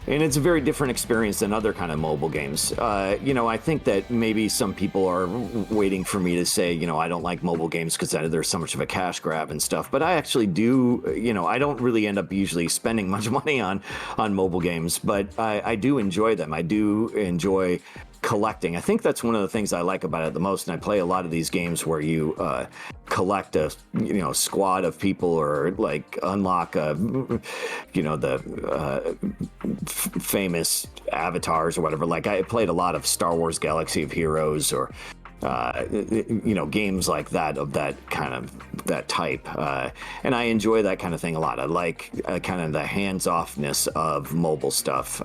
And it's a very different experience than other kind of mobile games. I think that maybe some people are waiting for me to say, I don't like mobile games because there's so much of a cash grab and stuff. But I actually do, I don't really end up usually spending much money on mobile games, but I do enjoy them. I do enjoy collecting. I think that's one of the things I like about it the most. And I play a lot of these games where you collect a squad of people, or like unlock the famous avatars or whatever. Like I played a lot of Star Wars Galaxy of Heroes, or games like that, of that type, and I enjoy that kind of thing a lot. I like kind of the hands-offness of mobile stuff.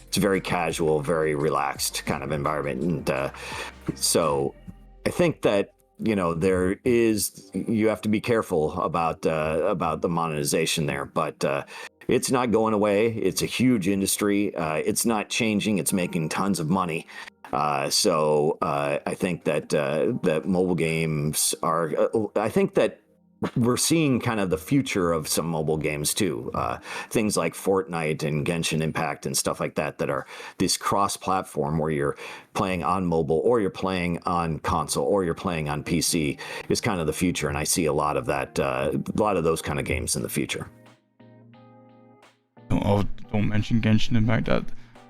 It's very casual, very relaxed kind of environment, and so I think that you have to be careful about the monetization there, but it's not going away. It's a huge industry. It's not changing. It's making tons of money. So I think that mobile games are. I think that we're seeing kind of the future of some mobile games too. Things like Fortnite and Genshin Impact and stuff like that are this cross-platform where you're playing on mobile, or you're playing on console, or you're playing on PC is kind of the future. And I see a lot of that, a lot of those kind of games in the future. Don't mention Genshin Impact.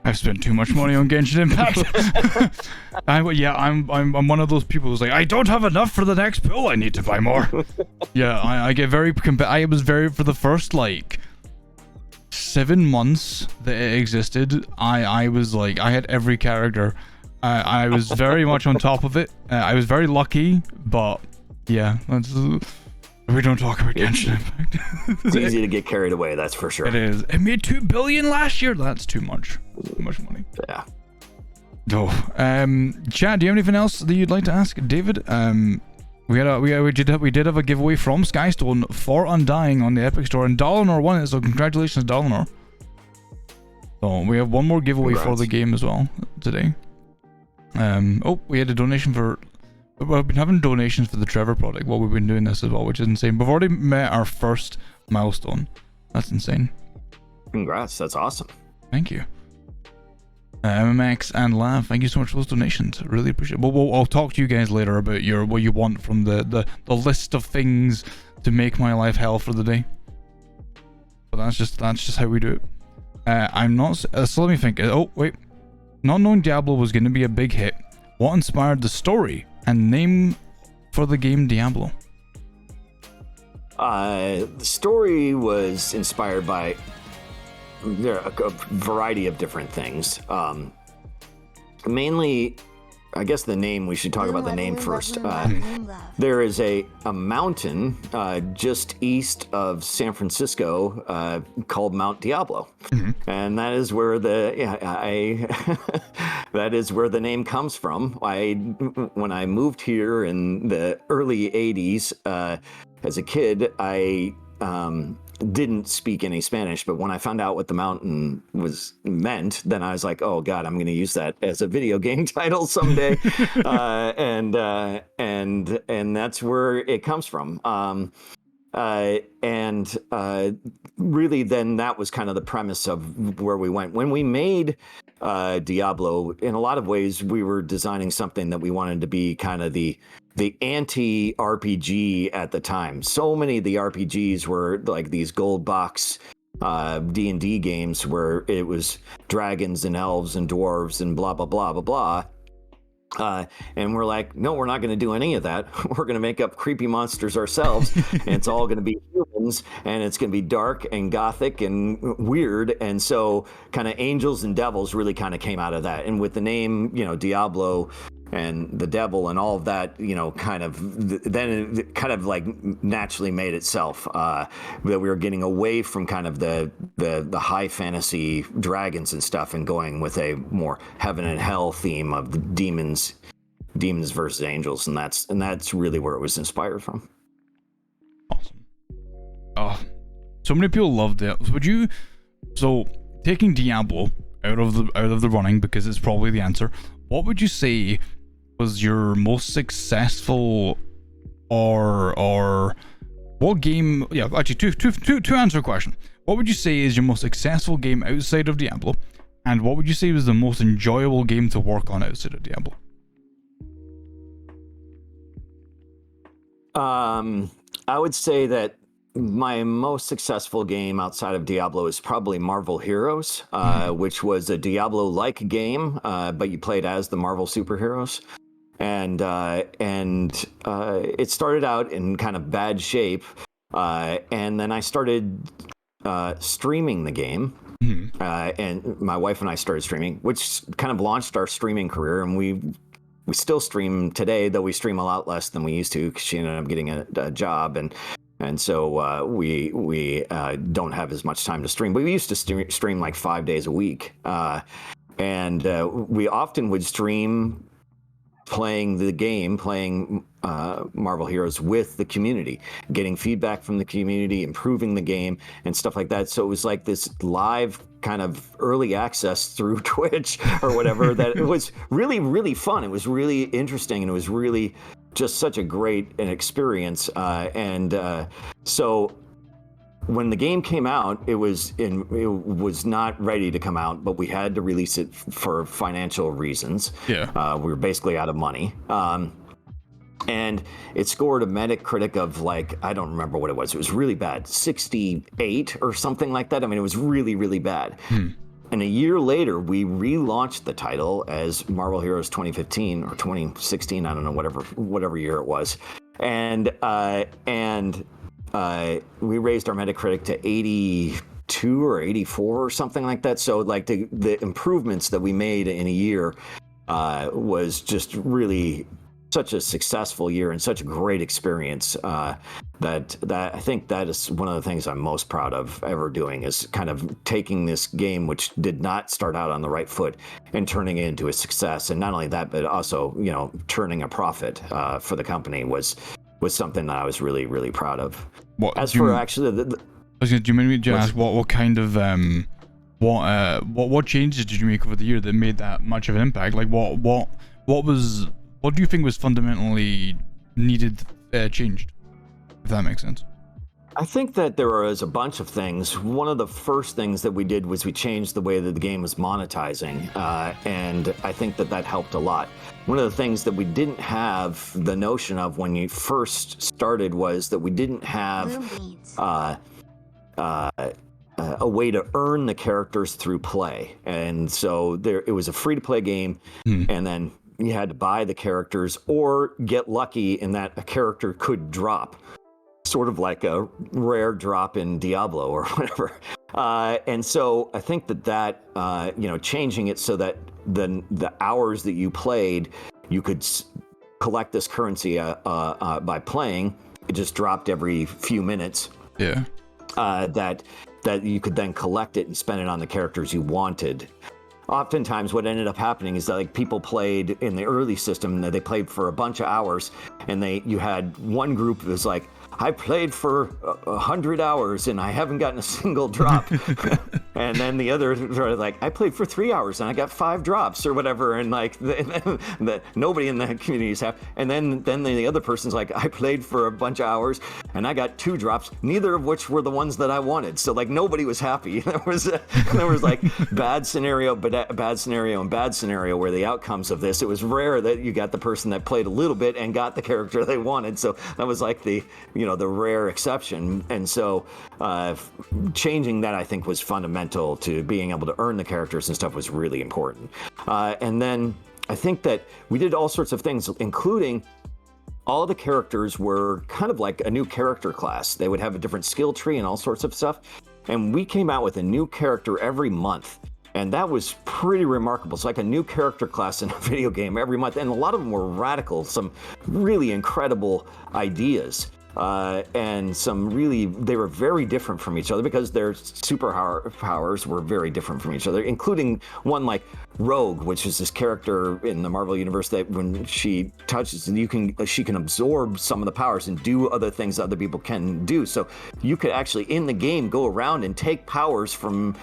I've spent too much money on Genshin Impact. I'm one of those people who's like, I don't have enough for the next bill. I need to buy more. Yeah, I get very. I was very, for the first 7 months that it existed. I was like, I had every character. I was very much on top of it. I was very lucky, but yeah, we don't talk about Genshin Impact. It's easy to get carried away, that's for sure. It is. It made $2 billion last year. That's too much. Too much money. Yeah. Chad, do you have anything else that you'd like to ask David? We did have a giveaway from Skystone for Undying on the Epic Store, and Dalinor won it. So congratulations, Dalinor. So we have one more giveaway for the game as well today. We had a donation for. We've been having donations for the Trevor project while we've been doing this as well, which is insane. We've already met our first milestone. That's insane. Congrats, that's awesome. Thank you. MMX and Lav, thank you so much for those donations. Really appreciate it. I'll talk to you guys later about what you want from the list of things to make my life hell for the day. But that's just how we do it. I'm not. So let me think. Not knowing Diablo was going to be a big hit. What inspired the story and name for the game Diablo? The story was inspired by a variety of different things. Mainly, I guess the name, we should talk about the name first. There is a mountain just east of San Francisco called Mount Diablo. Mm-hmm. And that is where that is where the name comes from. When I moved here in the early 80s, as a kid, I didn't speak any Spanish, but when I found out what the mountain meant, then I was like, oh God, I'm going to use that as a video game title someday. And that's where it comes from. Really, then that was kind of the premise of where we went. When we made Diablo, in a lot of ways, we were designing something that we wanted to be kind of the anti-RPG at the time. So many of the RPGs were like these gold box D&D games where it was dragons and elves and dwarves and blah, blah, blah, blah, blah. And we're like, no, we're not going to do any of that. We're going to make up creepy monsters ourselves, and it's all going to be humans, and it's going to be dark and gothic and weird. And so kind of angels and devils really kind of came out of that. And with the name, Diablo and the devil and all of that, then it kind of like naturally made itself that we were getting away from kind of the high fantasy dragons and stuff and going with a more heaven and hell theme of the demons versus angels, and that's really where it was inspired from. Awesome. Oh, so many people loved it. So taking Diablo out of the running, because it's probably the answer, what would you say was your most successful or what game? Yeah, actually, to answer a question, what would you say is your most successful game outside of Diablo, and what would you say was the most enjoyable game to work on outside of Diablo? I would say that my most successful game outside of Diablo is probably Marvel Heroes, which was a Diablo-like game, but you played as the Marvel superheroes. And it started out in kind of bad shape, and then I started streaming the game, and my wife and I started streaming, which kind of launched our streaming career, and we still stream today, though we stream a lot less than we used to because she ended up getting a job, and so we don't have as much time to stream. But we used to stream like 5 days a week, and we often would stream playing Marvel Heroes with the community, getting feedback from the community, improving the game and stuff like that. So it was like this live kind of early access through Twitch or whatever that it was really, really fun. It was really interesting, and it was really just such a great experience. So when the game came out, it was not ready to come out, but we had to release it for financial reasons. Yeah, we were basically out of money. And it scored a Metacritic of like, I don't remember what it was. It was really bad, 68 or something like that. I mean, it was really, really bad. And a year later, we relaunched the title as Marvel Heroes 2015 or 2016. I don't know, whatever year it was. And we raised our Metacritic to 82 or 84 or something like that. So like the improvements that we made in a year was just really such a successful year and such a great experience that I think that is one of the things I'm most proud of ever doing, is kind of taking this game, which did not start out on the right foot, and turning it into a success. And not only that, but also, turning a profit for the company was something that I was really, really proud of. Do you mind me to ask what kind of what changes did you make over the year that made that much of an impact? Like what do you think was fundamentally needed changed, if that makes sense? I think that there was a bunch of things. One of the first things that we did was we changed the way that the game was monetizing, and I think that helped a lot. One of the things that we didn't have the notion of when you first started was that we didn't have a way to earn the characters through play. And so it was a free-to-play game, and then you had to buy the characters or get lucky in that a character could drop, sort of like a rare drop in Diablo or whatever. And so I think that changing it so that the hours that you played, you could collect this currency by playing. It just dropped every few minutes. Yeah. That you could then collect it and spend it on the characters you wanted. Oftentimes what ended up happening is that like people played in the early system, they played for a bunch of hours, and you had one group that was like, I played for 100 hours and I haven't gotten a single drop. And then the other are like, I played for 3 hours and I got 5 drops or whatever. And like, nobody in the community is happy. And then the other person's like, I played for a bunch of hours and I got 2 drops, neither of which were the ones that I wanted. So like nobody was happy. There was like bad scenario, and bad scenario where the outcomes of this, it was rare that you got the person that played a little bit and got the character they wanted. So that was like the rare exception. And so changing that, I think, was fundamental to being able to earn the characters and stuff was really important. And then I think that we did all sorts of things, including all the characters were kind of like a new character class. They would have a different skill tree and all sorts of stuff. And we came out with a new character every month. And that was pretty remarkable. It's like a new character class in a video game every month. And a lot of them were radical, some really incredible ideas. And they were very different from each other because their superpowers were very different from each other, including one like Rogue, which is this character in the Marvel universe that when she touches, she can absorb some of the powers and do other things that other people can do. So you could actually in the game go around and take powers from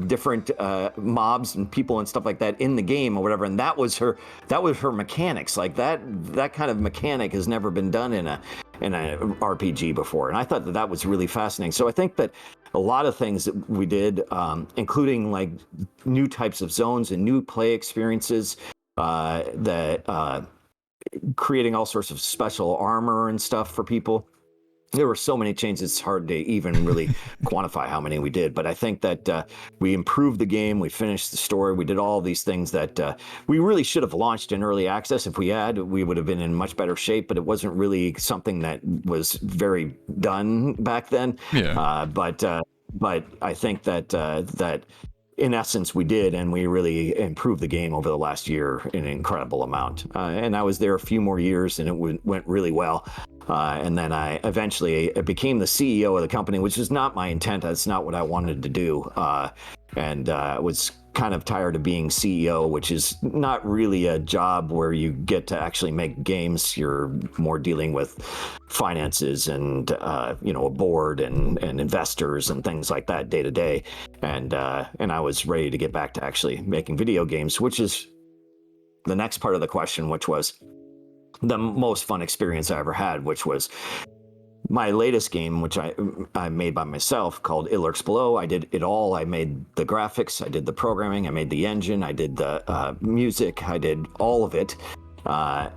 different mobs and people and stuff like that in the game or whatever. And that was her mechanics. Like that kind of mechanic has never been done in a RPG before, and I thought that was really fascinating. So I think that a lot of things that we did, including like new types of zones and new play experiences, creating all sorts of special armor and stuff for people. There were so many changes, it's hard to even really quantify how many we did. But I think that we improved the game, we finished the story, we did all these things that we really should have launched in early access. If we had, we would have been in much better shape, but it wasn't really something that was very done back then. Yeah. But I think that in essence, we did, and we really improved the game over the last year in an incredible amount. And I was there a few more years, and it went really well. And then I eventually became the CEO of the company, which is not my intent. That's not what I wanted to do. And was kind of tired of being CEO, which is not really a job where you get to actually make games. You're more dealing with finances and a board and investors and things like that day to day. And I was ready to get back to actually making video games, which is the next part of the question, which was the most fun experience I ever had, which was my latest game, which I made by myself, called It Lurks Below. I did it all. I made the graphics, I did the programming, I made the engine, I did the music, I did all of it. I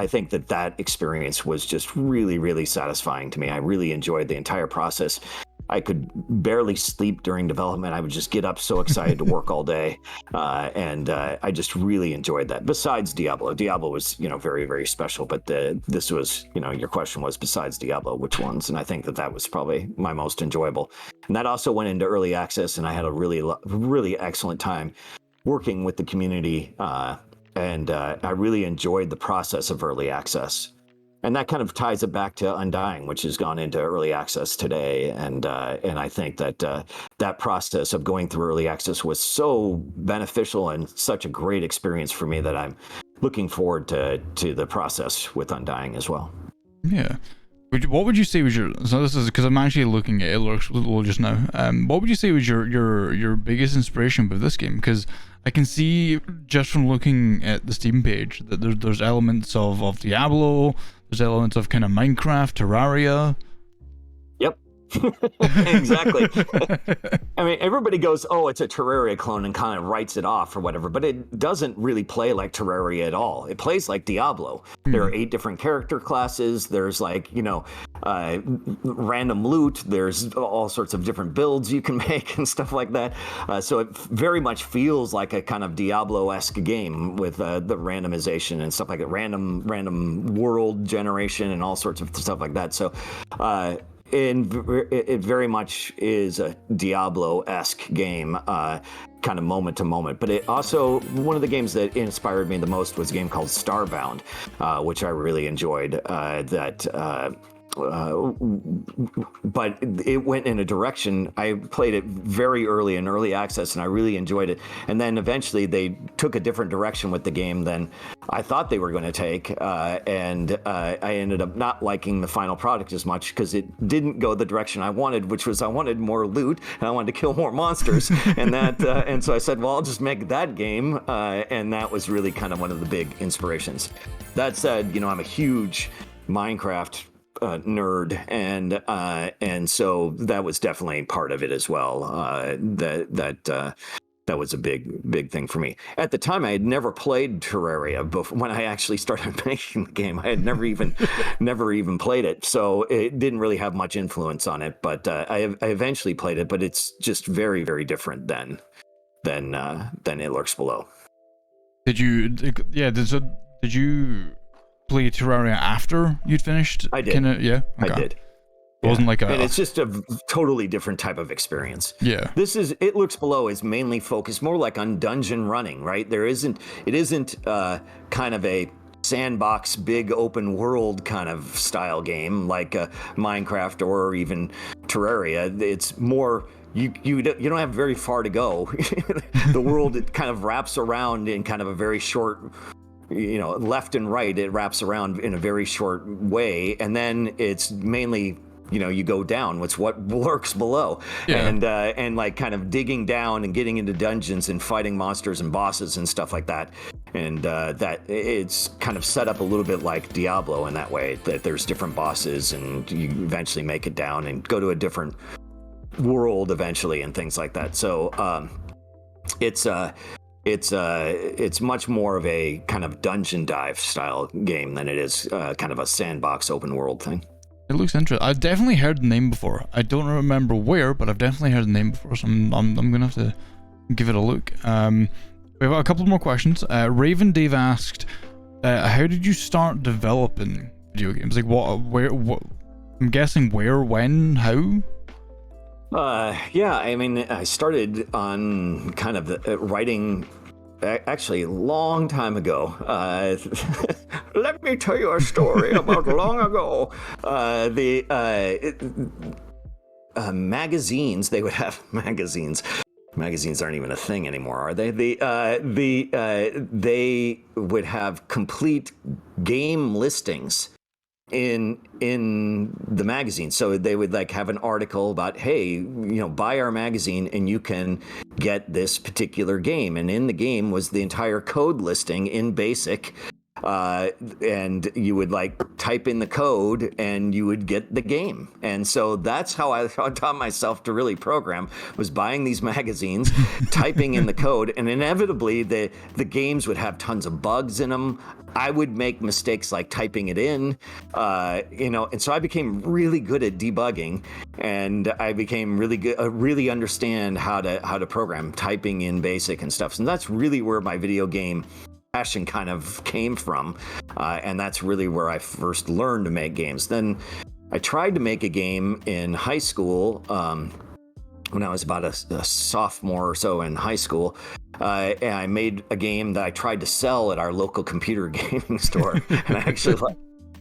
think that experience was just really, really satisfying to me. I really enjoyed the entire process. I could barely sleep during development. I would just get up so excited to work all day. And I just really enjoyed that. Besides Diablo. Diablo was, very, very special. But this was, your question was besides Diablo, which ones? And I think that was probably my most enjoyable. And that also went into early access, and I had a really, really excellent time working with the community. And I really enjoyed the process of early access. And that kind of ties it back to Undying, which has gone into early access today. And I think that that process of going through early access was so beneficial and such a great experience for me that I'm looking forward to the process with Undying as well. Yeah. What would you say was so this is because I'm actually looking at It Lurks Below just now. What would you say was your biggest inspiration with this game? Because I can see just from looking at the Steam page that there's elements of Diablo, there's elements of kind of Minecraft, Terraria. Yep. Exactly. I mean, everybody goes, oh, it's a Terraria clone and kind of writes it off or whatever, but it doesn't really play like Terraria at all. It plays like Diablo. There are 8 different character classes. There's like, random loot. There's all sorts of different builds you can make and stuff like that. So it very much feels like a kind of Diablo-esque game with the randomization and stuff like that, random world generation and all sorts of stuff like that. So it very much is a Diablo-esque game, kind of moment to moment. But it also, one of the games that inspired me the most was a game called Starbound, which I really enjoyed. but it went in a direction. I played it very early in early access, and I really enjoyed it. And then eventually they took a different direction with the game than I thought they were going to take, and I ended up not liking the final product as much because it didn't go the direction I wanted, which was I wanted more loot and I wanted to kill more monsters, and so I said, well, I'll just make that game, and that was really kind of one of the big inspirations. That said, I'm a huge Minecraft nerd, and so that was definitely part of it as well. That was a big thing for me. At the time, I had never played Terraria before. When I actually started making the game, I had never even played it, so it didn't really have much influence on it. But I eventually played it, but it's just very, very different than It Lurks Below. Did you play Terraria after you'd finished? I did. Yeah, okay. I did. It wasn't like and it's just a totally different type of experience. Yeah. It Lurks Below is mainly focused more like on dungeon running, right? It isn't kind of a sandbox, big open world kind of style game like Minecraft or even Terraria. It's more, you don't have very far to go. The world kind of wraps around in kind of a very short, left and right, it wraps around in a very short way, and then it's mainly, you go down. What's what lurks below, and like kind of digging down and getting into dungeons and fighting monsters and bosses and stuff like that. And that it's kind of set up a little bit like Diablo in that way, that there's different bosses and you eventually make it down and go to a different world eventually and things like that. So it's much more of a kind of dungeon dive style game than it is kind of a sandbox open world thing. It looks interesting. I've definitely heard the name before. I don't remember where, but I've definitely heard the name before, so I'm gonna have to give it a look. We've got a couple more questions. Raven Dave asked, how did you start developing video games? Like what, I'm guessing where, when, how? I mean, I started on kind of the writing actually a long time ago. Let me tell you a story about long ago. Magazines, they would have magazines. Magazines aren't even a thing anymore, are they? They would have complete game listings in the magazine. So they would like have an article about, hey, buy our magazine and you can get this particular game. And in the game was the entire code listing in BASIC. And you would like type in the code and you would get the game. And so that's how I taught myself to really program, was buying these magazines, typing in the code, and inevitably the games would have tons of bugs in them. I would make mistakes like typing it in, and so I became really good at debugging, and I became really good, really understand how to program, typing in BASIC and stuff. So that's really where my video game passion kind of came from, and that's really where I first learned to make games. Then I tried to make a game in high school when I was about a sophomore or so in high school, and I made a game that I tried to sell at our local computer gaming store, and I actually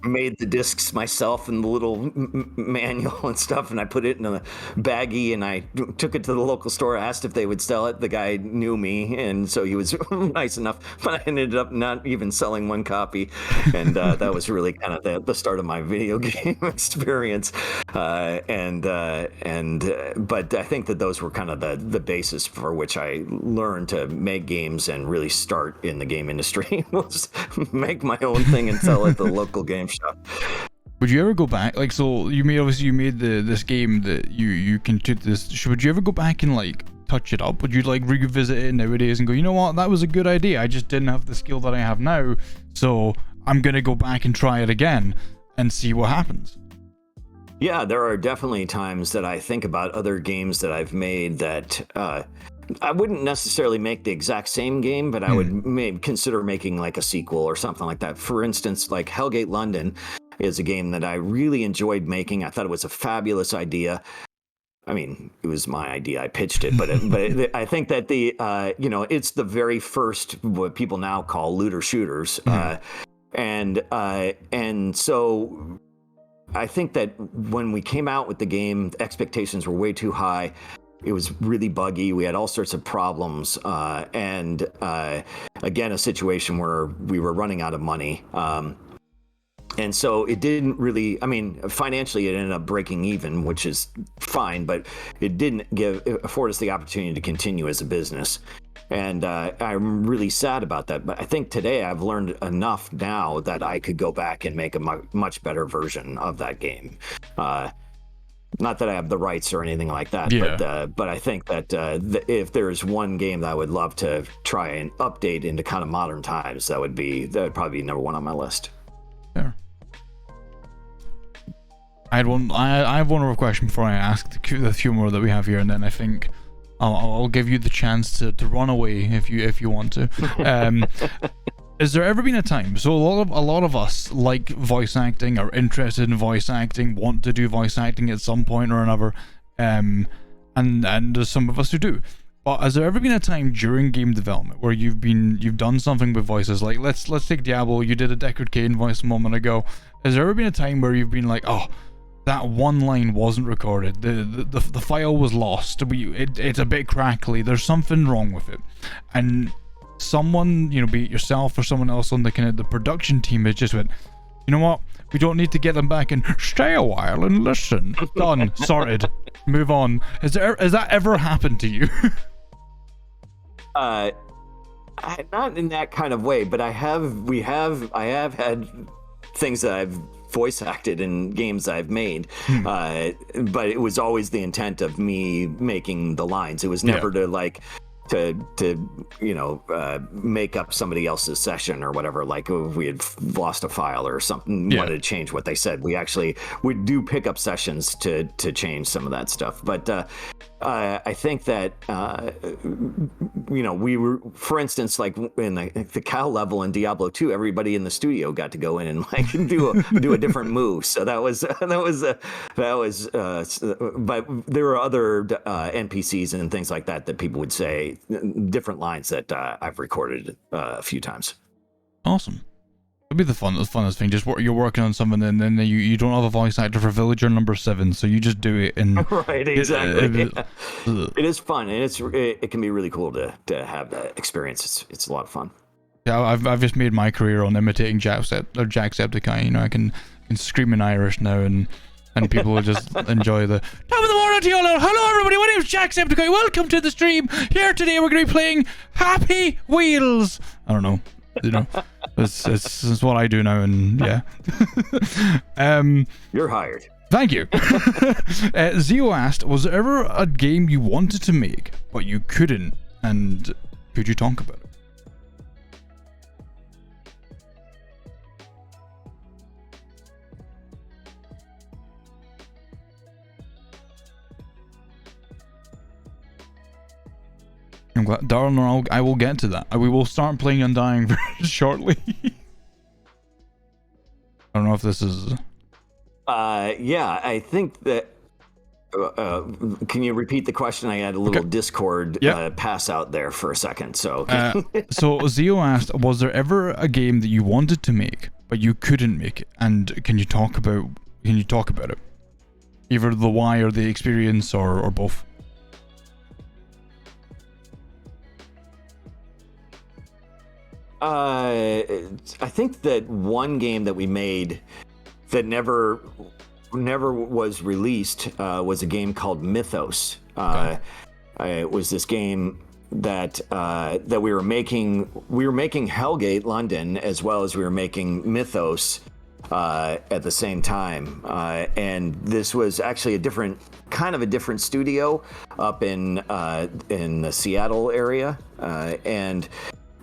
made the discs myself and the little manual and stuff, and I put it in a baggie and I took it to the local store, asked if they would sell it. The guy knew me, and so he was nice enough, but I ended up not even selling one copy, and that was really kind of the start of my video game experience. But I think that those were kind of the basis for which I learned to make games and really start in the game industry, was make my own thing and sell it at the local game shop. Would you ever go back, like, so you made this game that you can do this, would you ever go back and like touch it up? Would you like revisit it nowadays and go, you know what, that was a good idea, I just didn't have the skill that I have now, so I'm gonna go back and try it again and see what happens? Yeah, there are definitely times that I think about other games that I've made that I wouldn't necessarily make the exact same game, but I would consider making like a sequel or something like that. For instance, like Hellgate London is a game that I really enjoyed making. I thought it was a fabulous idea. I mean, it was my idea. I pitched it, but I think that it's the very first what people now call looter shooters, and so I think that when we came out with the game, expectations were way too high. It was really buggy. We had all sorts of problems, and again, a situation where we were running out of money. And so it didn't really, I mean, financially it ended up breaking even, which is fine, but it didn't afford us the opportunity to continue as a business. And I'm really sad about that. But I think today I've learned enough now that I could go back and make a much better version of that game. Not that I have the rights or anything like that, but I think that if there's one game that I would love to try and update into kind of modern times, that would probably be number one on my list. Sure. I have one more question before I ask the few more that we have here, and then I think I'll give you the chance to run away if you want to. Has there ever been a time? So a lot of us like voice acting, are interested in voice acting, want to do voice acting at some point or another, and there's some of us who do. But has there ever been a time during game development where you've done something with voices? Like let's take Diablo. You did a Deckard Cain voice a moment ago. Has there ever been a time where you've been like, oh, that one line wasn't recorded, the file was lost, it's a bit crackly, there's something wrong with it, and someone, be it yourself or someone else on the kind of the production team, has just went, you know what, we don't need to get them back and stay a while and listen. Done, sorted, move on. Has that ever happened to you? Not in that kind of way, but I have had things that I've voice acted in games I've made, but it was always the intent of me making the lines. It was never to like to make up somebody else's session or whatever. Like if we had lost a file or something, wanted to change what they said, we do pick up sessions to change some of that stuff. But I think that we were, for instance, like in the cow level in Diablo 2, everybody in the studio got to go in and like do a different move. So that was but there were other NPCs and things like that people would say different lines that I've recorded a few times. Awesome. It'd be the funnest thing. Just you're working on something, and then you don't have a voice actor for Villager number 7, so you just do it. And right, exactly. It is fun, and it can be really cool to have that experience. It's a lot of fun. Yeah, I've just made my career on imitating Jacksepticeye. I can scream in Irish now, and people will just enjoy the top of the morning to you all. Hello everybody, my name's Jacksepticeye. Welcome to the stream. Here today we're going to be playing Happy Wheels. I don't know. It's what I do now, and yeah. You're hired. Thank you. Zio asked, was there ever a game you wanted to make but you couldn't, and could you talk about it? I'm glad, Darren, I will get to that. We will start playing Undying very shortly. I don't know if this is... yeah, I think that... can you repeat the question? I had a little Discord pass out there for a second. So, so Zio asked, was there ever a game that you wanted to make but you couldn't make it? And can you talk about it? Either the why or the experience or both. I think that one game that we made that never was released was a game called Mythos. It was this game that we were making. We were making Hellgate London as well as we were making Mythos at the same time. And this was actually a different studio up in the Seattle area, and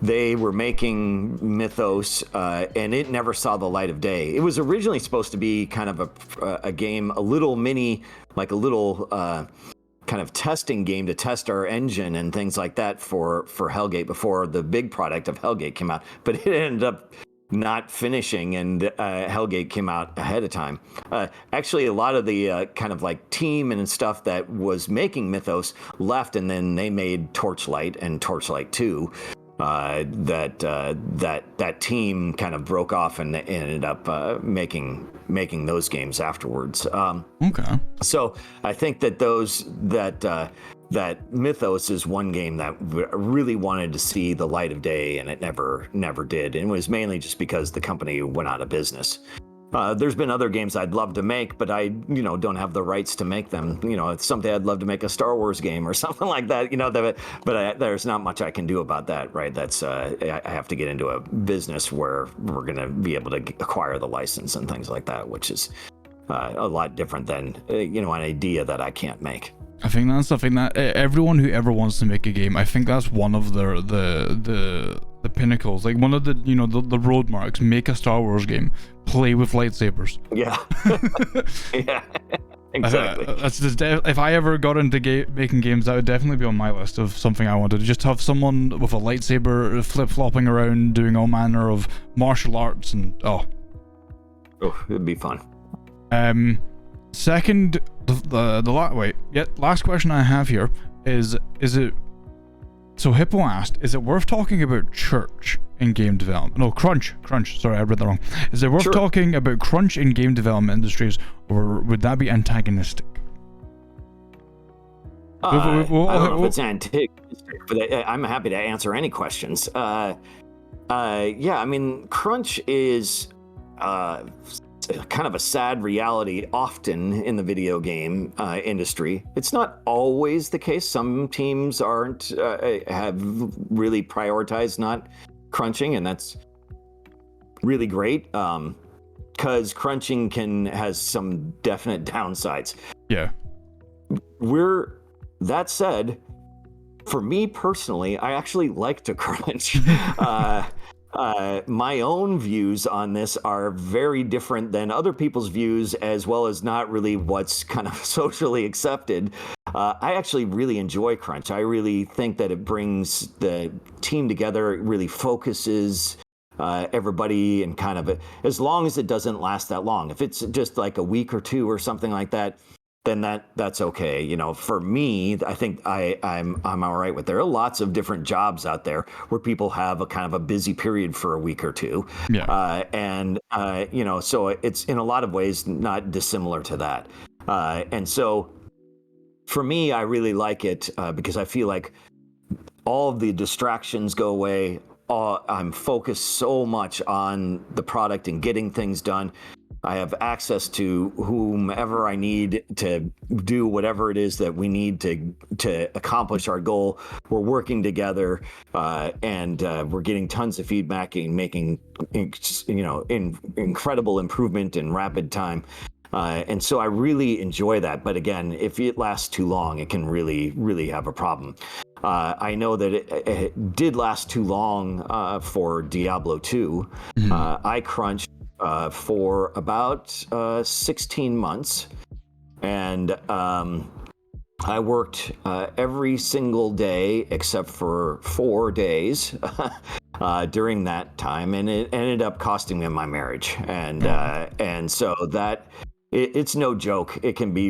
they were making Mythos, and it never saw the light of day. It was originally supposed to be kind of a game, a little mini, like a little kind of testing game to test our engine and things like that for Hellgate before the big product of Hellgate came out. But it ended up not finishing, and Hellgate came out ahead of time. Actually, a lot of the kind of like team and stuff that was making Mythos left, and then they made Torchlight and Torchlight 2. that team kind of broke off and ended up making those games afterwards. Okay. So I think that that Mythos is one game that really wanted to see the light of day, and it never did. And it was mainly just because the company went out of business. There's been other games I'd love to make, but I, don't have the rights to make them. Someday I'd love to make a Star Wars game or something like that. There's not much I can do about that, right? That's I have to get into a business where we're going to be able to acquire the license and things like that, which is a lot different than an idea that I can't make. I think that's something that everyone who ever wants to make a game, I think that's one of the pinnacles, like one of the the road marks. Make a Star Wars game, play with lightsabers. Yeah. Yeah. Exactly. That's just if I ever got into making games, that would definitely be on my list of something I wanted to just have someone with a lightsaber flip-flopping around doing all manner of martial arts and it'd be fun. Second, last question I have here is it, so Hippo asked, is it worth talking about church in game development? No, crunch, sorry, I read that wrong. Is it worth talking about crunch in game development industries, or would that be antagonistic? I don't know if it's antagonistic, but I'm happy to answer any questions. Yeah, I mean, crunch is kind of a sad reality often in the video game industry. It's not always the case. Some teams have really prioritized not crunching, and that's really great because crunching has some definite downsides. Yeah. That said, for me personally, I actually like to crunch. My own views on this are very different than other people's views, as well as not really what's kind of socially accepted. I actually really enjoy crunch. I really think that it brings the team together. It really focuses everybody, and kind of, as long as it doesn't last that long. If it's just like a week or two or something like that, then that's okay. For me, I think I'm all right with. There are lots of different jobs out there where people have a kind of a busy period for a week or two. Yeah. So it's in a lot of ways not dissimilar to that. And so for me, I really like it because I feel like all of the distractions go away. I'm focused so much on the product and getting things done. I have access to whomever I need to do whatever it is that we need to accomplish our goal. We're working together, and we're getting tons of feedback and making incredible improvement in rapid time. And so I really enjoy that. But again, if it lasts too long, it can really, really have a problem. I know that it did last too long for Diablo 2. Mm-hmm. I crunched for about 16 months, and I worked every single day except for 4 days during that time, and it ended up costing me my marriage. And so that it's no joke. It can be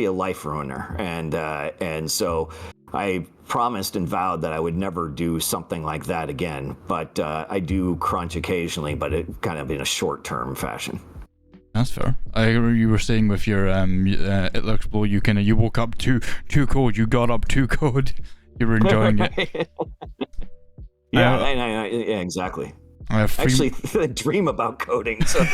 a life ruiner, and so I promised and vowed that I would never do something like that again. But I do crunch occasionally, but it kind of in a short-term fashion. That's fair. I remember you were saying with your It Looks Blue, you woke up to code, you got up to code, you were enjoying it. Yeah, yeah, exactly. I actually dream about coding. So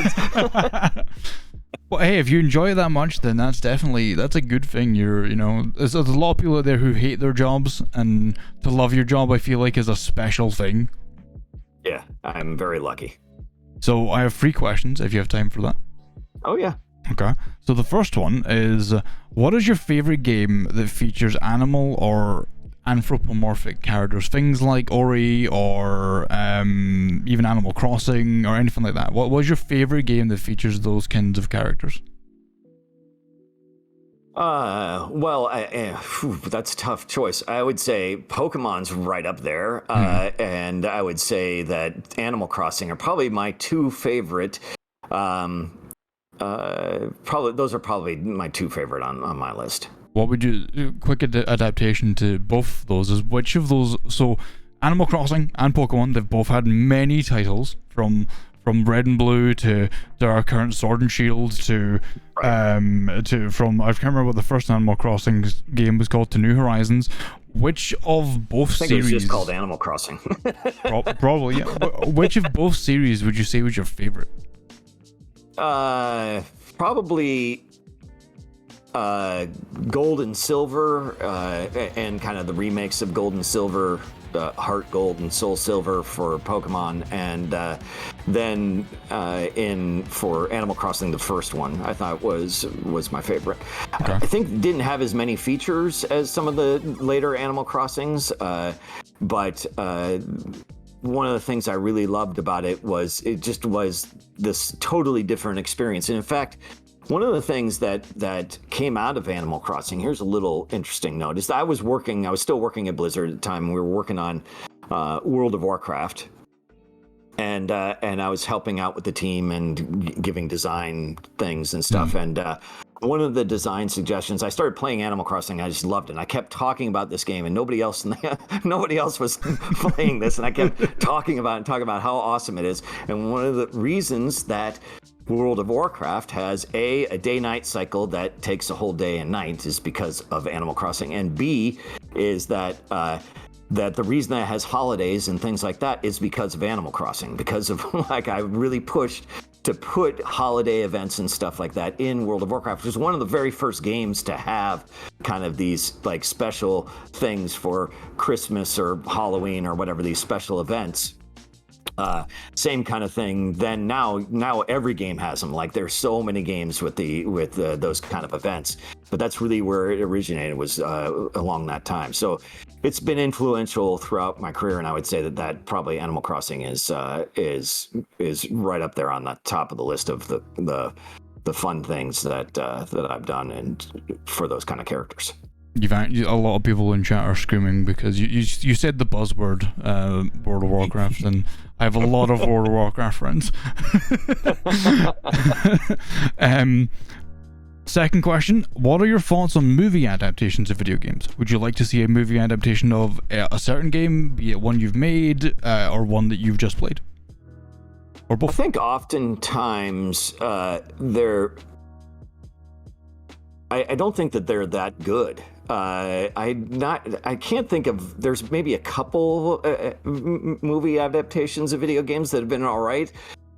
well, hey, if you enjoy it that much, then that's a good thing. There's a lot of people out there who hate their jobs, and to love your job, I feel like, is a special thing. Yeah, I'm very lucky. So I have 3 questions, if you have time for that. Oh, yeah. Okay. So the first one is, what is your favorite game that features animal or anthropomorphic characters? Things like Ori or even Animal Crossing or anything like that. What was your favorite game that features those kinds of characters? Well, that's a tough choice. I would say Pokemon's right up there, and I would say that Animal Crossing are probably my 2 favorite. Those are probably my 2 favorite on my list. What would you, quick adaptation to both of those is, which of those, so Animal Crossing and Pokemon, they've both had many titles from Red and Blue to our current Sword and Shield to from I can't remember what the first Animal Crossing game was called, to New Horizons. Which of both series? It was just called Animal Crossing. Probably, yeah. Which of both series would you say was your favorite? Probably Gold and Silver, and kind of the remakes of Gold and Silver, Heart Gold and Soul Silver for Pokemon, and then for Animal Crossing, the first one I thought was my favorite. Okay. I think it didn't have as many features as some of the later Animal Crossings, but one of the things I really loved about it was it just was this totally different experience. And in fact, one of the things that came out of Animal Crossing, here's a little interesting note, is that I was still working at Blizzard at the time. We were working on World of Warcraft, and I was helping out with the team and giving design things and stuff. And one of the design suggestions, I started playing Animal Crossing. I just loved it. And I kept talking about this game, and nobody else was playing this. And I kept talking about how awesome it is. And one of the reasons that World of Warcraft has a day-night cycle that takes a whole day and night is because of Animal Crossing, and B is that the reason that it has holidays and things like that is because of Animal Crossing, because of like I really pushed to put holiday events and stuff like that in World of Warcraft, which was one of the very first games to have kind of these like special things for Christmas or Halloween or whatever, these special events. Same kind of thing. Then now every game has them. Like there's so many games with those kind of events. But that's really where it originated, was along that time. So it's been influential throughout my career, and I would say that probably Animal Crossing is right up there on the top of the list of the fun things that I've done and for those kind of characters. A lot of people in chat are screaming because you said the buzzword World of Warcraft, and I have a lot of World of Warcraft friends. Second question: what are your thoughts on movie adaptations of video games? Would you like to see a movie adaptation of a certain game, be it one you've made or one that you've just played, or both? I think oftentimes they're. I don't think that they're that good. I can't think of. There's maybe a couple movie adaptations of video games that have been all right,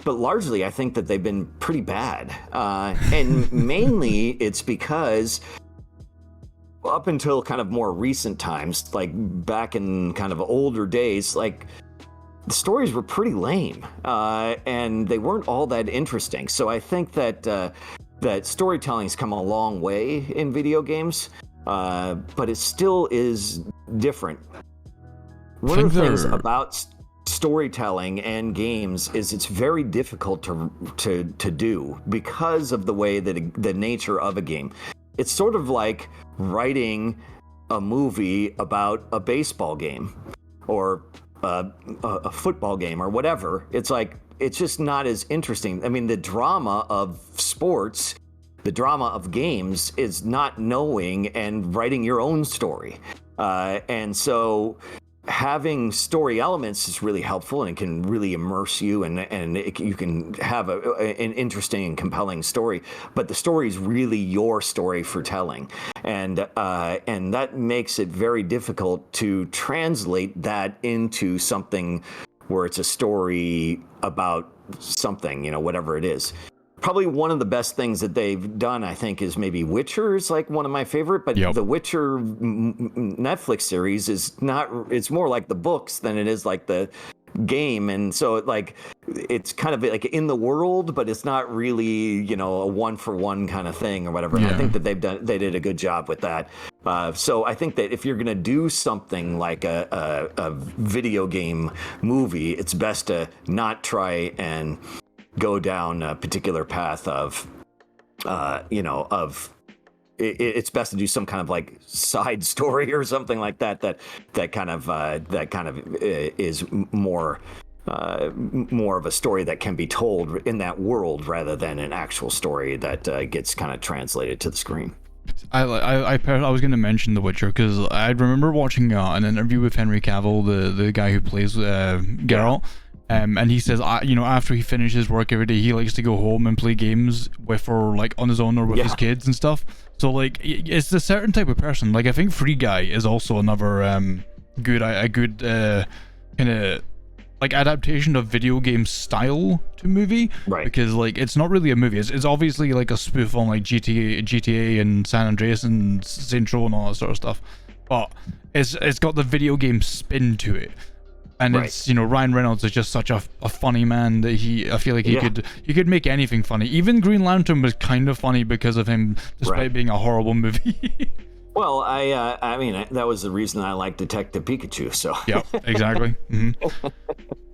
but largely I think that they've been pretty bad. And mainly it's because up until kind of more recent times, like back in kind of older days, like the stories were pretty lame, and they weren't all that interesting. So I think that storytelling's come a long way in video games. But it still is different. One of the things about storytelling and games is it's very difficult to do because of the way that the nature of a game. It's sort of like writing a movie about a baseball game or a football game or whatever. It's like it's just not as interesting. I mean, the drama of sports, the drama of games is not knowing and writing your own story. And so having story elements is really helpful, and it can really immerse you, and you can have an interesting and compelling story. But the story is really your story for telling. And that makes it very difficult to translate that into something where it's a story about something, whatever it is. Probably one of the best things that they've done, I think, is maybe Witcher is like one of my favorite, but the Witcher Netflix series is not, it's more like the books than it is like the game. And so it's kind of like in the world, but it's not really, a one for one kind of thing or whatever. Yeah. And I think that they did a good job with that. So I think that if you're going to do something like a video game movie, it's best to not try and go down a particular path of, it's best to do some kind of like side story or something like that kind of is more of a story that can be told in that world rather than an actual story that gets kind of translated to the screen. I was going to mention The Witcher because I remember watching an interview with Henry Cavill, the guy who plays Geralt, and he says, after he finishes work every day, he likes to go home and play games with, or like on his own or with his kids and stuff. So like, it's a certain type of person. Like I think Free Guy is also another good kind of like adaptation of video game style to movie, right? Because like it's not really a movie. It's obviously like a spoof on like GTA and San Andreas and Saints Row and all that sort of stuff, but it's got the video game spin to it, and it's Ryan Reynolds is just such a funny man that I feel like he could make anything funny. Even Green Lantern was kind of funny because of him, despite being a horrible movie. Well, I mean, that was the reason I liked Detective Pikachu, so... Yeah, exactly. Mm-hmm.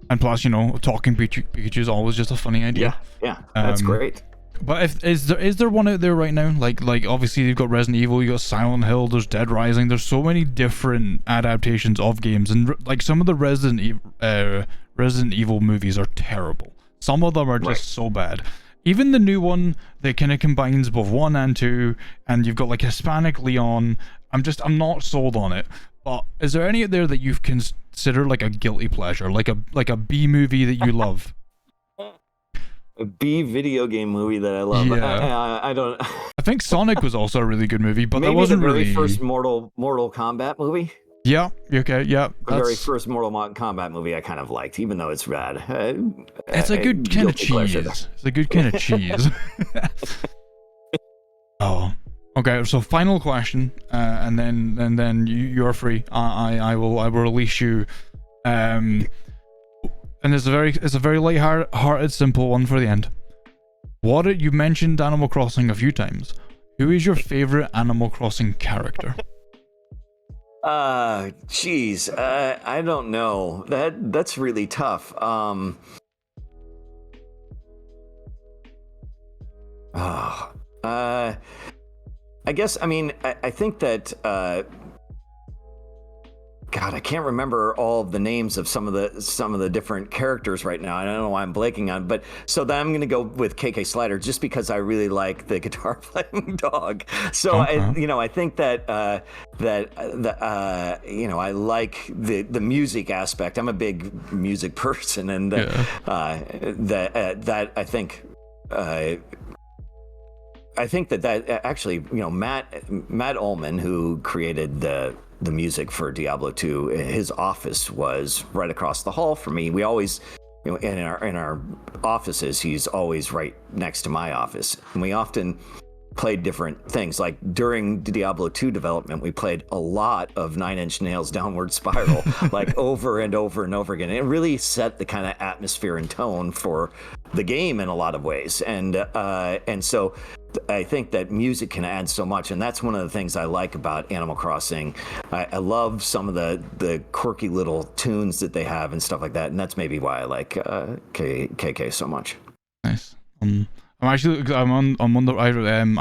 And plus, talking Pikachu is always just a funny idea. Yeah, that's great. But is there one out there right now? Like obviously you've got Resident Evil, you got Silent Hill, there's Dead Rising, there's so many different adaptations of games, and like some of the Resident Evil movies are terrible. Some of them are just so bad. Even the new one that kind of combines both 1 and 2, and you've got like Hispanic Leon. I'm not sold on it. But is there any out there that you've considered like a guilty pleasure, like a B movie that you love? A B video game movie that I love. Yeah. I don't. I think Sonic was also a really good movie, but maybe that wasn't the very really first Mortal Kombat movie. Yeah. Okay. Yeah. The very first Mortal Kombat movie I kind of liked, even though it's bad. It's a good kind of cheese. It's a good kind of cheese. Oh. Okay. So final question, and then you're free. I will release you. And it's a very light-hearted, simple one for the end. You mentioned Animal Crossing a few times. Who is your favorite Animal Crossing character? Geez, I don't know. That's really tough. I guess, I mean, I think that, God, I can't remember all of the names of some of the different characters right now. I don't know why I'm blanking on, but so then I'm going to go with KK Slider just because I really like the guitar playing dog. So I think that I like the music aspect. I'm a big music person, and that I think. I think that actually, Matt Ullman, who created the music for Diablo 2, his office was right across the hall from me. We always, in our offices, he's always right next to my office, and we often played different things. Like during Diablo 2 development, we played a lot of Nine Inch Nails' Downward Spiral, like over and over and over again. And it really set the kind of atmosphere and tone for the game in a lot of ways. And so I think that music can add so much, and that's one of the things I like about Animal Crossing. I love some of the quirky little tunes that they have and stuff like that, and that's maybe why I like KK so much. Nice. I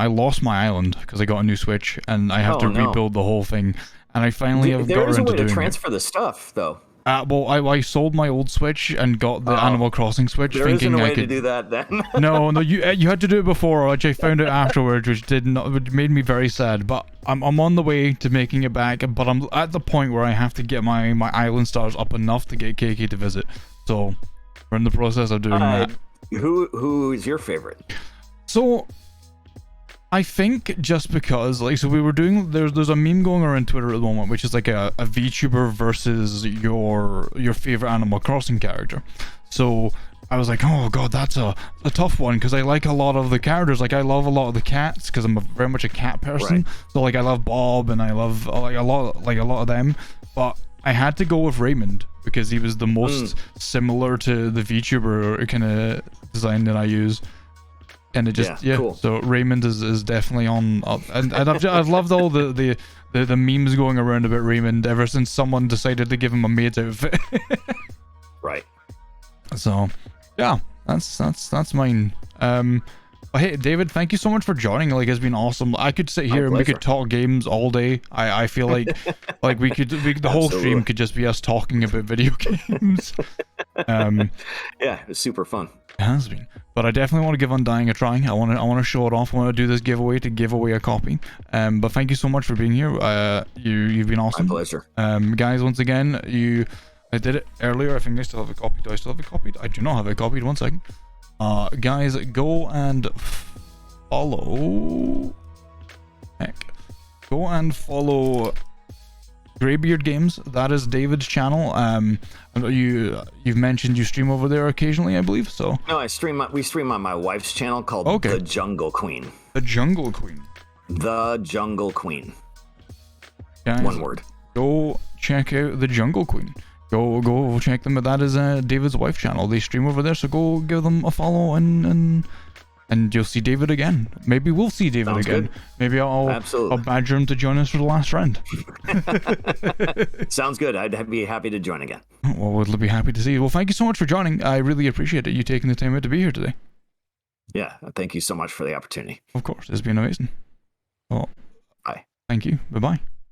lost my island because I got a new Switch, and I have to rebuild the whole thing. And I finally have got around to doing it. There is a way to transfer the stuff, though. Well, I sold my old Switch and got the Animal Crossing Switch, there thinking isn't a way I could to do that then. No, you had to do it before, which I found out afterwards, which made me very sad. But I'm on the way to making it back, but I'm at the point where I have to get my island stars up enough to get KK to visit. So we're in the process of doing that. Who is your favorite? So I think just because, so we were doing, there's a meme going around Twitter at the moment, which is like a VTuber versus your favorite Animal Crossing character. So I was like, oh god, that's a tough one, because I like a lot of the characters. Like I love a lot of the cats, because I'm very much a cat person. Right. So like I love Bob, and I love a lot of them. But I had to go with Raymond, because he was the most similar to the VTuber kind of design that I use. And it just cool. So Raymond is definitely on, and I've loved all the memes going around about Raymond ever since someone decided to give him a maid's outfit. Right. So yeah, that's mine. Hey, David, thank you so much for joining. Like, it's been awesome. I could sit here and we could talk games all day. I feel like the whole stream could just be us talking about video games. Yeah, it's super fun. It has been, but I definitely want to give Undying a try. I want to show it off. I want to do this giveaway to give away a copy. But thank you so much for being here. You've been awesome. My pleasure. Guys, once again, I did it earlier. I think I still have a copy. Do I still have a copy? I do not have a copy. 1 second. Guys, go and follow. Go and follow Greybeard Games. That is David's channel. You've mentioned you stream over there occasionally, I believe. So no, we stream on my wife's channel called The Jungle Queen. The Jungle Queen. The Jungle Queen. Guys, 1 word. Go check out The Jungle Queen. Go check them out. That is David's wife's channel. They stream over there, so go give them a follow and you'll see David again. Maybe we'll see David again. Good. Maybe I'll badger him to join us for the last round. Sounds good. I'd be happy to join again. Well, we'll be happy to see you. Well, thank you so much for joining. I really appreciate it. You taking the time out to be here today. Yeah, thank you so much for the opportunity. Of course, it's been amazing. Well, bye. Thank you. Bye-bye.